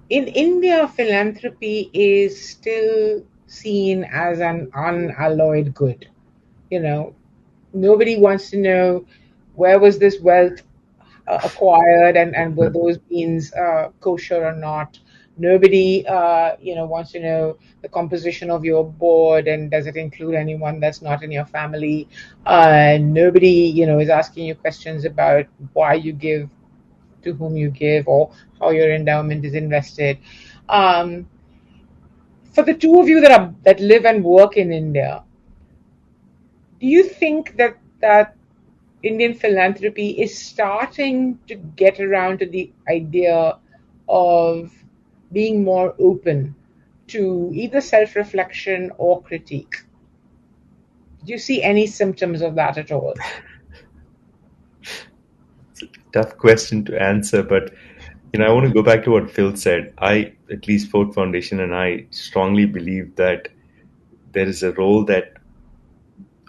India, philanthropy is still seen as an unalloyed good. Nobody wants to know where was this wealth acquired, and were those beans kosher or not. Nobody wants to know the composition of your board, and does it include anyone that's not in your family. Nobody is asking you questions about why you give, to whom you give, or how your endowment is invested. For the two of you that live and work in India, do you think that Indian philanthropy is starting to get around to the idea of being more open to either self-reflection or critique? Do you see any symptoms of that at all? It's a tough question to answer, but I want to go back to what Phil said. At least Ford Foundation, and I strongly believe that there is a role that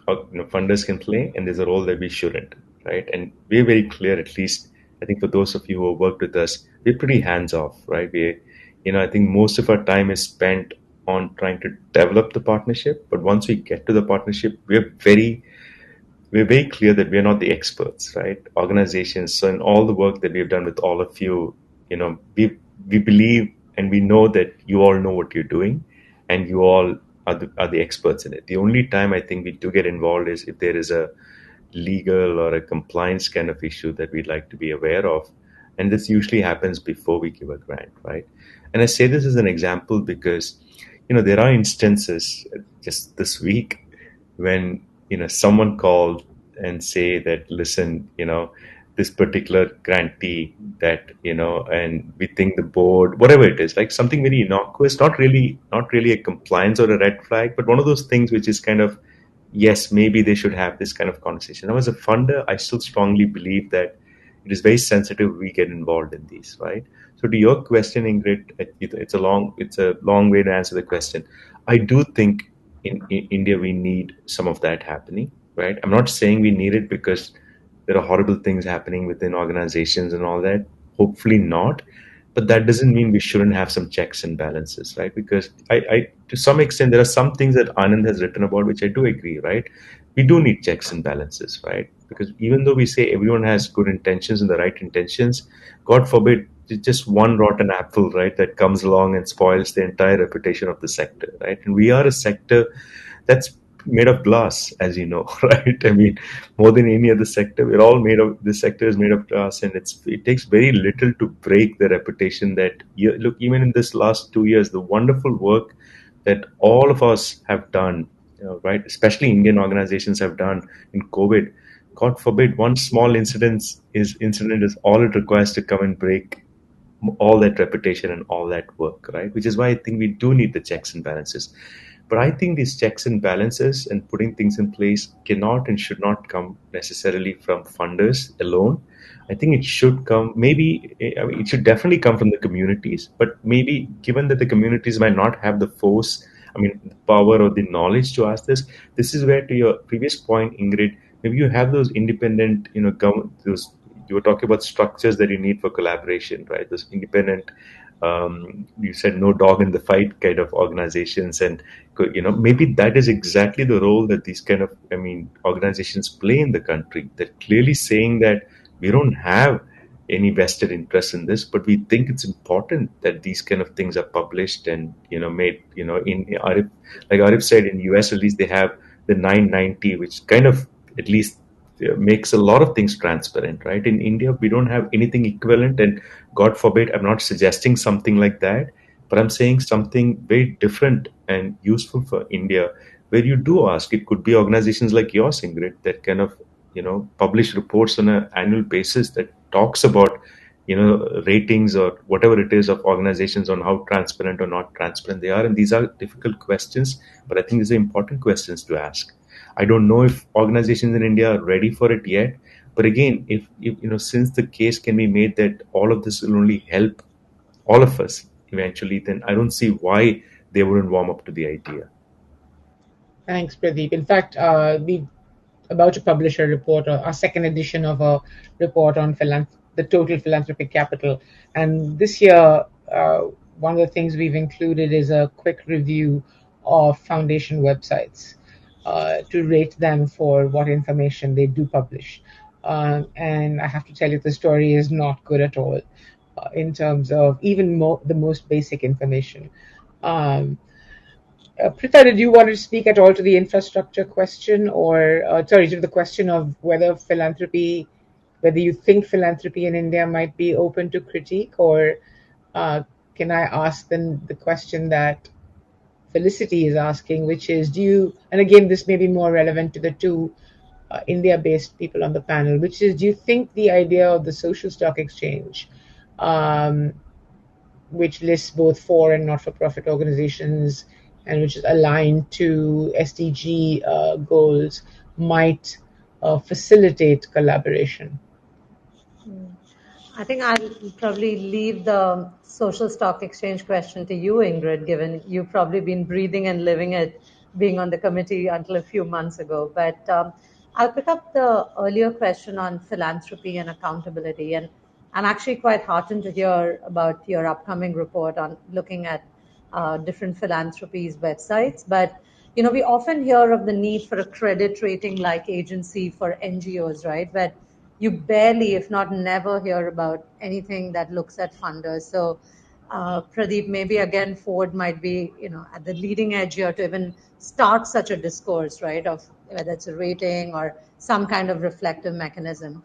funders can play, and there's a role that we shouldn't, right? And we're very clear, at least I think for those of you who have worked with us, we're pretty hands off, right? I think most of our time is spent on trying to develop the partnership, but once we get to the partnership, we're very clear that we're not the experts, right? Organizations. So in all the work that we've done with all of you, we believe and we know that you all know what you're doing, and you all are the experts in it. The only time I think we do get involved is if there is a legal or a compliance kind of issue that we'd like to be aware of. And this usually happens before we give a grant, right? And I say this as an example because, there are instances just this week when, someone called and say that, listen, this particular grantee that, and we think the board, whatever it is, like something very innocuous, not really a compliance or a red flag, but one of those things which is kind of, yes, maybe they should have this kind of conversation. Now, as a funder, I still strongly believe that it is very sensitive we get involved in these, right? So to your question, Ingrid, it's a long way to answer the question. I do think in India we need some of that happening, right? I'm not saying we need it because there are horrible things happening within organizations and all that. Hopefully not. But that doesn't mean we shouldn't have some checks and balances, right? Because I to some extent, there are some things that Anand has written about, which I do agree, right? We do need checks and balances, right? Because even though we say everyone has good intentions and the right intentions, God forbid, just one rotten apple, right, that comes along and spoils the entire reputation of the sector, right? And we are a sector that's made of glass, as you know, right? I mean, more than any other sector, this sector is made of glass, and it takes very little to break the reputation that, look, even in this last 2 years, the wonderful work that all of us have done, right, especially Indian organizations have done in COVID. God forbid, one small incident is all it requires to come and break all that reputation and all that work, right? Which is why I think we do need the checks and balances. But I think these checks and balances and putting things in place cannot and should not come necessarily from funders alone. I think it should come, it should definitely come from the communities, but maybe given that the communities might not have the force, the power or the knowledge to ask this is where, to your previous point, Ingrid, maybe you have those independent, those, you were talking about structures that you need for collaboration, right? Those independent, you said no dog in the fight kind of organizations, and maybe that is exactly the role that these kind of organizations play in the country. They're clearly saying that We don't have any vested interest in this, but we think it's important that these kind of things are published and made. In Arif, like Arif said, in US at least they have the 990, which kind of at least makes a lot of things transparent, right? In India, we don't have anything equivalent, and God forbid, I'm not suggesting something like that, but I'm saying something very different and useful for India, where you do ask. It could be organizations like yours, Ingrid, that kind of publish reports on an annual basis that talks about ratings or whatever it is of organizations on how transparent or not transparent they are. And these are difficult questions, but I think these are important questions to ask. I don't know if organizations in India are ready for it yet, but again, if since the case can be made that all of this will only help all of us eventually, then I don't see why they wouldn't warm up to the idea. Thanks, Pradeep. In fact, we about to publish a report, our second edition of a report on the total philanthropic capital. And this year, one of the things we've included is a quick review of foundation websites to rate them for what information they do publish. And I have to tell you, the story is not good at all in terms of even the most basic information. Pritha, did you want to speak at all to the infrastructure question, or sorry, to the question of whether you think philanthropy in India might be open to critique, or can I ask then the question that Felicity is asking, which is, and again, this may be more relevant to the two India-based people on the panel, which is, do you think the idea of the social stock exchange, which lists both for and not-for-profit organizations and which is aligned to SDG goals, might facilitate collaboration? I think I'll probably leave the social stock exchange question to you, Ingrid, given you've probably been breathing and living it, being on the committee until a few months ago. But I'll pick up the earlier question on philanthropy and accountability. And I'm actually quite heartened to hear about your upcoming report on looking at different philanthropies websites. But we often hear of the need for a credit rating like agency for NGOs, right? But you barely, if not never, hear about anything that looks at funders. So, Pradeep, maybe again, Ford might be, at the leading edge here to even start such a discourse, right, of whether it's a rating or some kind of reflective mechanism.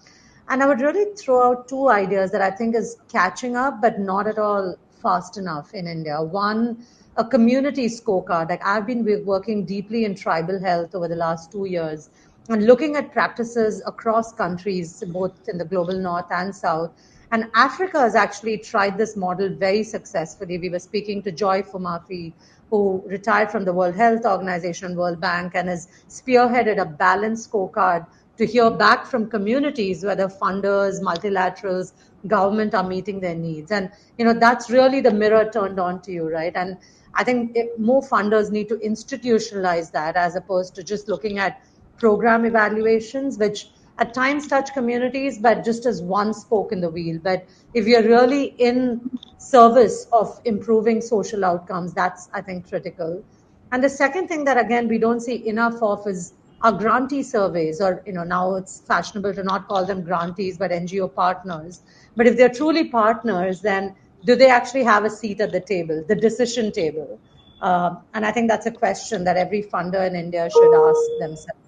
And I would really throw out two ideas that I think is catching up, but not at all fast enough in India. One, a community scorecard. Like I've been working deeply in tribal health over the last 2 years, and looking at practices across countries, both in the global north and south. And Africa has actually tried this model very successfully. We were speaking to Joy Fumafi, who retired from the World Health Organization, World Bank, and has spearheaded a balanced scorecard to hear back from communities whether funders, multilaterals, government are meeting their needs. And, that's really the mirror turned on to you, right? And I think more funders need to institutionalize that as opposed to just looking at program evaluations, which at times touch communities, but just as one spoke in the wheel. But if you're really in service of improving social outcomes, that's, I think, critical. And the second thing that, again, we don't see enough of is our grantee surveys, or, now it's fashionable to not call them grantees, but NGO partners. But if they're truly partners, then do they actually have a seat at the table, the decision table? And I think that's a question that every funder in India should ask themselves.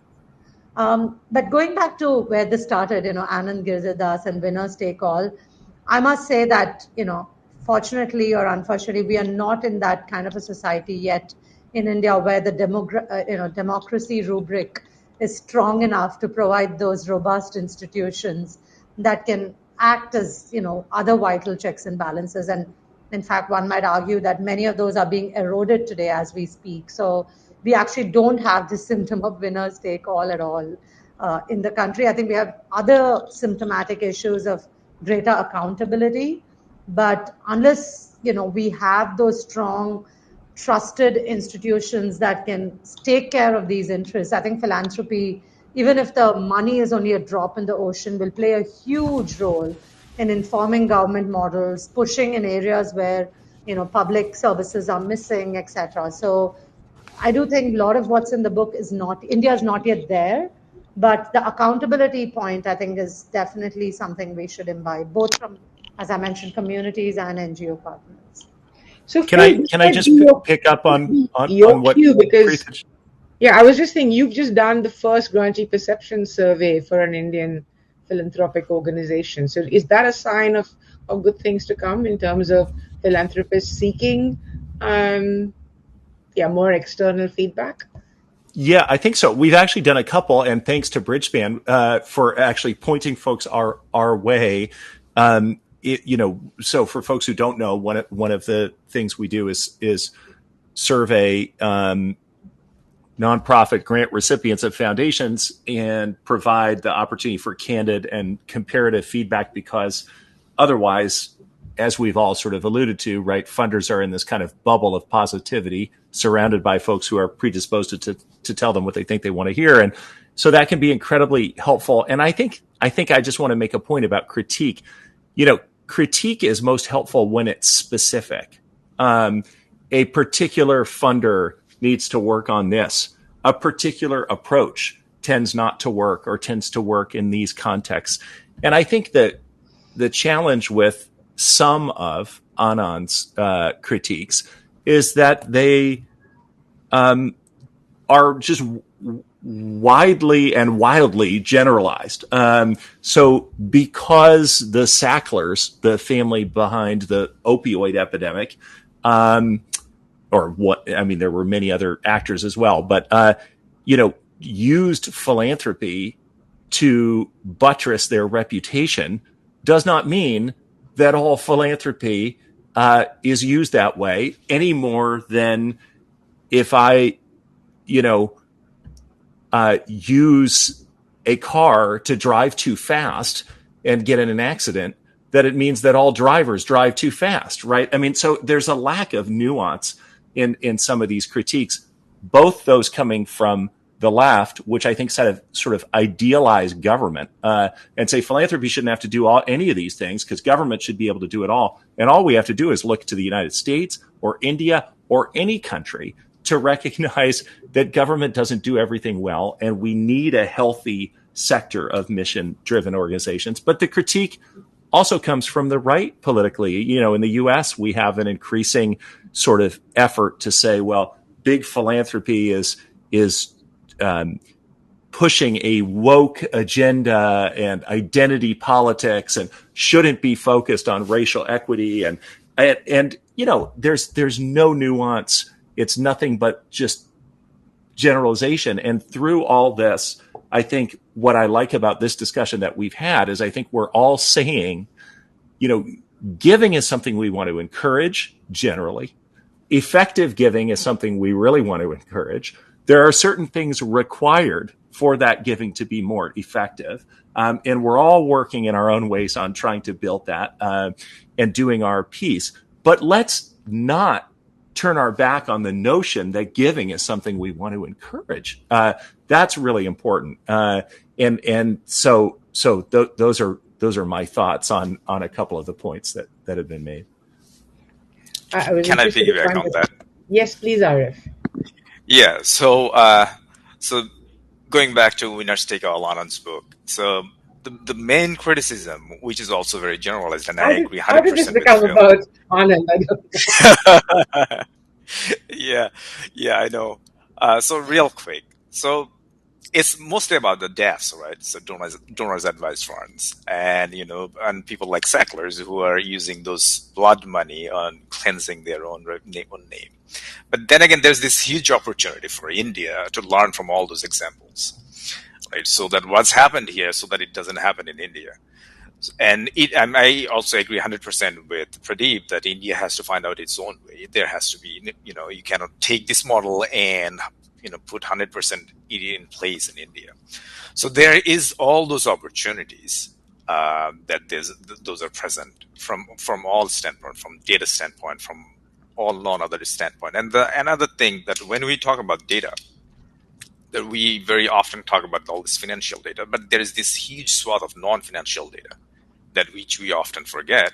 But going back to where this started, Anand Girjadas and winners take all, I must say that, fortunately or unfortunately, we are not in that kind of a society yet in India where the democracy rubric is strong enough to provide those robust institutions that can act as, other vital checks and balances. And in fact, one might argue that many of those are being eroded today as we speak. So we actually don't have this symptom of winners take all at all in the country. I think we have other symptomatic issues of greater accountability. But unless, we have those strong, trusted institutions that can take care of these interests, I think philanthropy, even if the money is only a drop in the ocean, will play a huge role in informing government models, pushing in areas where, public services are missing, etc. So I do think a lot of what's in the book is India is not yet there, But the accountability point, I think, is definitely something we should imbibe, both from, as I mentioned, communities and NGO partners. So Can Phil, I this can I might just be pick up on your what cue because Preeti? yeah, I was just saying you've just done the first grantee perception survey for an Indian philanthropic organization. So is that a sign of good things to come in terms of philanthropists seeking um, more external feedback? Yeah, I think so. We've actually done a couple, and thanks to Bridgespan for actually pointing folks our way. So for folks who don't know, one of the things we do is survey nonprofit grant recipients of foundations and provide the opportunity for candid and comparative feedback, because otherwise, as we've all sort of alluded to, right, funders are in this kind of bubble of positivity surrounded by folks who are predisposed to tell them what they think they want to hear. And so that can be incredibly helpful. And I think I just want to make a point about critique. Critique is most helpful when it's specific. A particular funder needs to work on this. A particular approach tends not to work or tends to work in these contexts. And I think that the challenge with some of Anand's critiques is that they are just widely and wildly generalized. So because the Sacklers, the family behind the opioid epidemic, there were many other actors as well, but, used philanthropy to buttress their reputation does not mean that all philanthropy is used that way any more than if I, use a car to drive too fast and get in an accident, that it means that all drivers drive too fast, right? I mean, so there's a lack of nuance in some of these critiques, both those coming from the left, which I think sort of idealize government and say philanthropy shouldn't have to do any of these things because government should be able to do it all. And all we have to do is look to the United States or India or any country to recognize that government doesn't do everything well, and we need a healthy sector of mission-driven organizations. But the critique also comes from the right politically. In the U.S., we have an increasing sort of effort to say, well, big philanthropy is pushing a woke agenda and identity politics and shouldn't be focused on racial equity. And there's no nuance. It's nothing but just generalization. And through all this, I think what I like about this discussion that we've had is I think we're all saying, giving is something we want to encourage generally. Effective giving is something we really want to encourage. There are certain things required for that giving to be more effective. And we're all working in our own ways on trying to build that and doing our piece. But let's not turn our back on the notion that giving is something we want to encourage. That's really important. So those are my thoughts on a couple of the points that have been made. Can I piggyback on that? Yes, please, Arif. Yeah. So going back to Winners Take All Anand's book. So the main criticism, which is also very generalized, and I agree 100% how did this with become Phil. about Anand? Yeah, I know. So real quick. So it's mostly about the deaths, right? So donors advised funds and people like Sacklers who are using those blood money on cleansing their own name. But then again, there's this huge opportunity for India to learn from all those examples, right? So that what's happened here, so that it doesn't happen in India. And I also agree 100% with Pradeep that India has to find out its own way. There has to be, you cannot take this model and, put 100% in place in India. So there is all those opportunities that those are present from all standpoint, from data standpoint, from all non-other standpoint. And another thing that when we talk about data, that we very often talk about all this financial data, but there is this huge swath of non-financial data that which we often forget,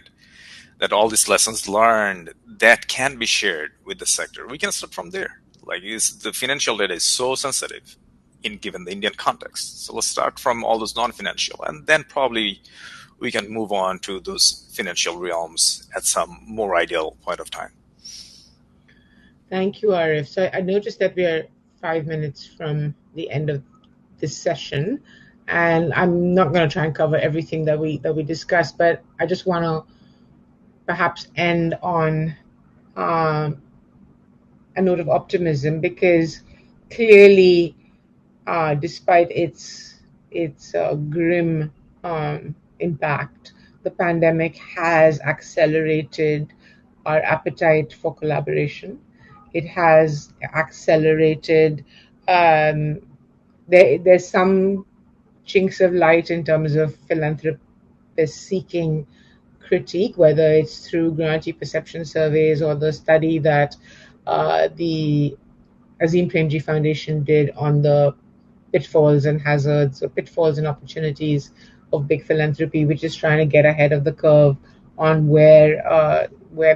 that all these lessons learned that can be shared with the sector. We can start from there. The financial data is so sensitive, in given the Indian context. So let's start from all those non-financial, and then probably we can move on to those financial realms at some more ideal point of time. Thank you, Arif. So I noticed that we are 5 minutes from the end of this session, and I'm not going to try and cover everything that we discussed, but I just want to perhaps end on a note of optimism, because clearly, despite its grim impact, the pandemic has accelerated our appetite for collaboration. It has accelerated. There's some chinks of light in terms of philanthropists seeking critique, whether it's through grantee perception surveys or the study that the Azim Premji Foundation did on the pitfalls and hazards, or pitfalls and opportunities of big philanthropy, which is trying to get ahead of the curve on where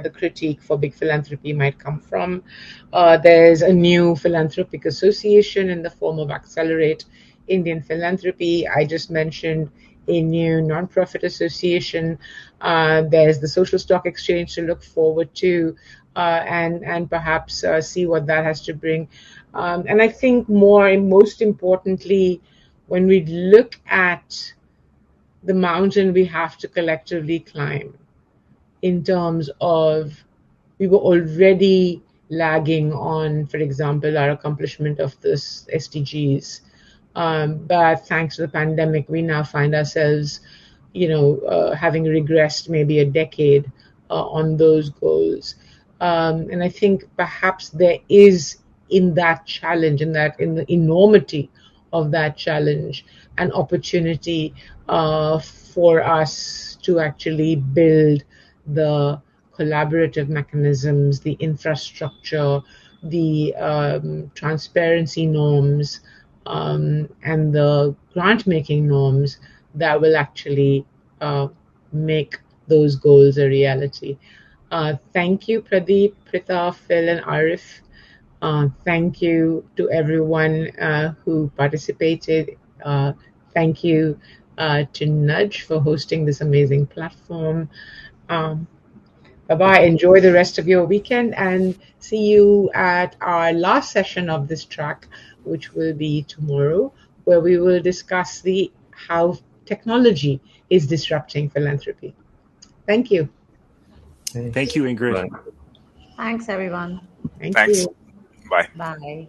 the critique for big philanthropy might come from. There's a new philanthropic association in the form of Accelerate Indian Philanthropy. I just mentioned a new nonprofit association. There's the Social Stock Exchange to look forward to, and perhaps see what that has to bring. And I think most importantly, when we look at the mountain we have to collectively climb, in terms of, we were already lagging on, for example, our accomplishment of this SDGs. But thanks to the pandemic, we now find ourselves, having regressed maybe a decade on those goals. And I think perhaps there is in that challenge, in the enormity of that challenge, an opportunity for us to actually build the collaborative mechanisms, the infrastructure, the transparency norms, and the grant-making norms that will actually make those goals a reality. Thank you, Pradeep, Pritha, Phil, and Arif. Thank you to everyone who participated. Thank you to Nudge for hosting this amazing platform. Bye-bye. Enjoy the rest of your weekend, and see you at our last session of this track, which will be tomorrow, where we will discuss how technology is disrupting philanthropy. Thank you. Thank you, Ingrid. Thanks, everyone. Thanks. You. Bye. Bye.